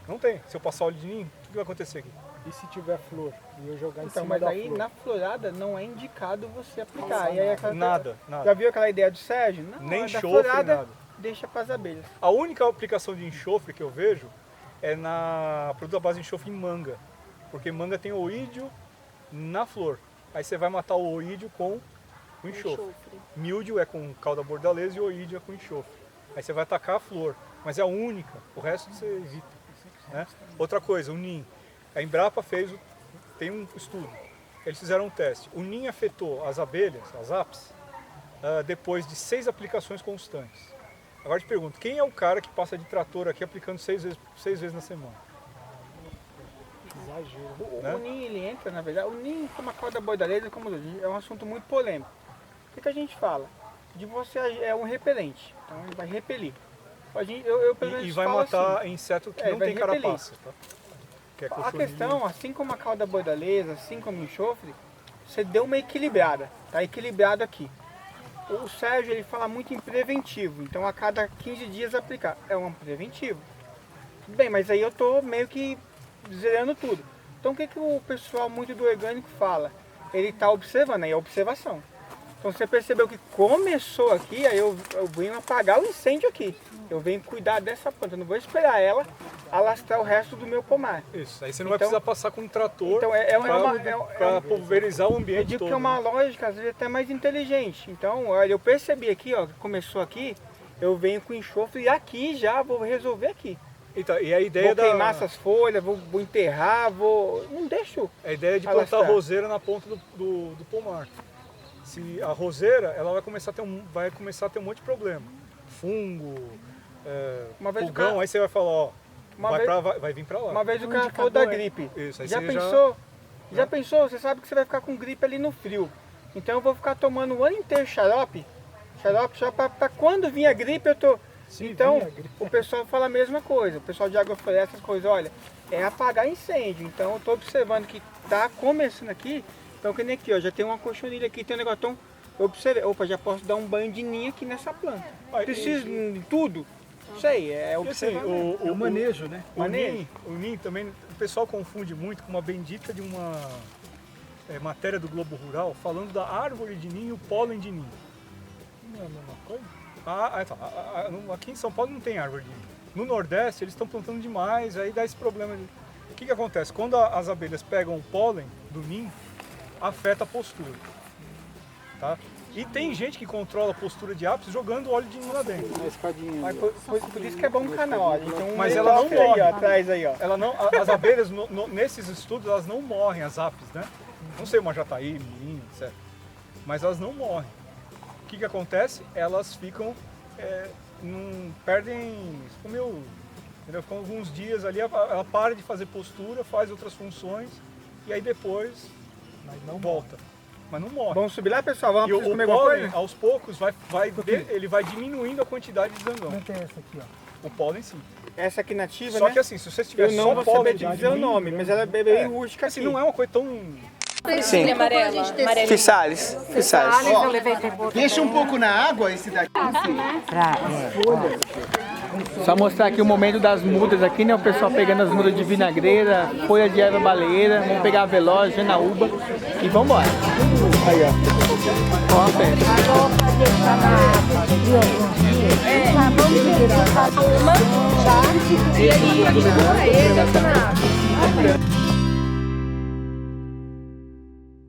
Não tem. Se eu passar óleo de ninho, o que vai acontecer aqui? E se tiver flor? E eu jogar em Então, cima mas da aí flor? na florada não é indicado você aplicar. E aí Nada. Já viu aquela ideia do Sérgio? Não, Nem da enxofre, florada, nada. deixa para as abelhas. A única aplicação de enxofre que eu vejo é na produto à base de enxofre em manga. Porque manga tem oídio na flor. Aí você vai matar o oídio com o enxofre. Míldio é com cauda bordaleza e oídio é com enxofre. Aí você vai atacar a flor. Mas é a única, o resto você evita. Né? Outra coisa, o NIM. A Embrapa tem um estudo. Eles fizeram um teste. O NIM afetou as abelhas, as apis, depois de 6 aplicações constantes. Agora eu te pergunto, quem é o cara que passa de trator aqui aplicando 6 vezes na semana? Exagero. Né? O NIM, ele entra, na verdade, o NIM como a cauda bordaleza, como eu disse, é um assunto muito polêmico. O que a gente fala? De você é um repelente, então ele vai repelir. Eu pelo menos E vai falo matar assim, inseto que não vai tem repelir. carapaça. Tá? Que é A cochoninho. questão, assim como a cauda bordaleza, assim como o enxofre, você deu uma equilibrada, tá equilibrado aqui. O Sérgio, ele fala muito em preventivo, então a cada 15 dias aplicar. É um preventivo. Bem, mas aí eu tô meio que zerando tudo. Então o que o pessoal muito do orgânico fala? Ele tá observando, aí é observação. Então você percebeu que começou aqui, aí eu venho apagar o incêndio aqui. Eu venho cuidar dessa planta, eu não vou esperar ela alastrar o resto do meu pomar. Isso, aí você não vai precisar passar com um trator então para pulverizar o ambiente eu digo todo. que é uma lógica, às vezes, até mais inteligente. Então, olha, eu percebi aqui, ó, que começou aqui, eu venho com enxofre e aqui já vou resolver aqui. Então, e a ideia vou queimar essas folhas, vou enterrar, não deixo. A ideia é de plantar a roseira na ponta do pomar. Se a roseira, ela vai começar a ter um monte de problema. Fungo, pulgão, aí você vai falar, ó, vai vir pra lá. Uma vez o cara falou da gripe. Isso, aí já você pensou? Já pensou? Você sabe que você vai ficar com gripe ali no frio. Então eu vou ficar tomando o ano inteiro xarope só para quando vir a gripe eu tô... Sim, então o pessoal fala a mesma coisa, o pessoal de agrofloresta, essas coisas, olha, é apagar incêndio. Então eu tô observando que tá começando aqui, então que nem aqui, ó, já tem uma cochonilha aqui, tem um negócio, então eu observei, opa, já posso dar um banho de ninho aqui nessa planta. Preciso de tudo. Sei, é observamento. Assim, o manejo, né? Manejo. O NIM também, o pessoal confunde muito com uma bendita de uma matéria do Globo Rural falando da árvore de ninho e o pólen de ninho. Não é a mesma coisa? Aqui em São Paulo não tem árvore de ninho. No Nordeste eles estão plantando demais, aí dá esse problema. O que acontece? Quando as abelhas pegam o pólen do ninho, afeta a postura. Tá? E tem gente que controla a postura de ápice jogando óleo de ninho lá dentro. Por isso que é bom o canal, ó. Então, mas ela não morre. Aí, ó, atrás aí, ó. Ela não, as abelhas, nesses estudos, elas não morrem, as apis, né? Não sei, uma jataí, mirim, etc. Mas elas não morrem. O que acontece? Elas ficam, perdem, ficam alguns dias ali, ela para de fazer postura, faz outras funções e aí depois volta. Mas não morre. Vamos subir lá, pessoal? Vamos comer alguma coisa? Aos poucos, ele vai diminuindo a quantidade de zangão. Não tem essa aqui, ó. O pólen sim. Essa aqui nativa, Só né? que assim, se você tiver eu não só vou pólen saber dizer o nome, mas ela é bem rústica assim, aqui. não é uma coisa tão... Sim. Fissalis. Deixa um pouco na água esse daqui. Só mostrar aqui o momento das mudas aqui, né? O pessoal pegando as mudas de vinagreira, folha de erva baleeira, vamos pegar a veloz, janaúba e vamos embora. Aí, ó. Ó a festa. Vamos tirar uma, tá? E aí, ele, essa na água.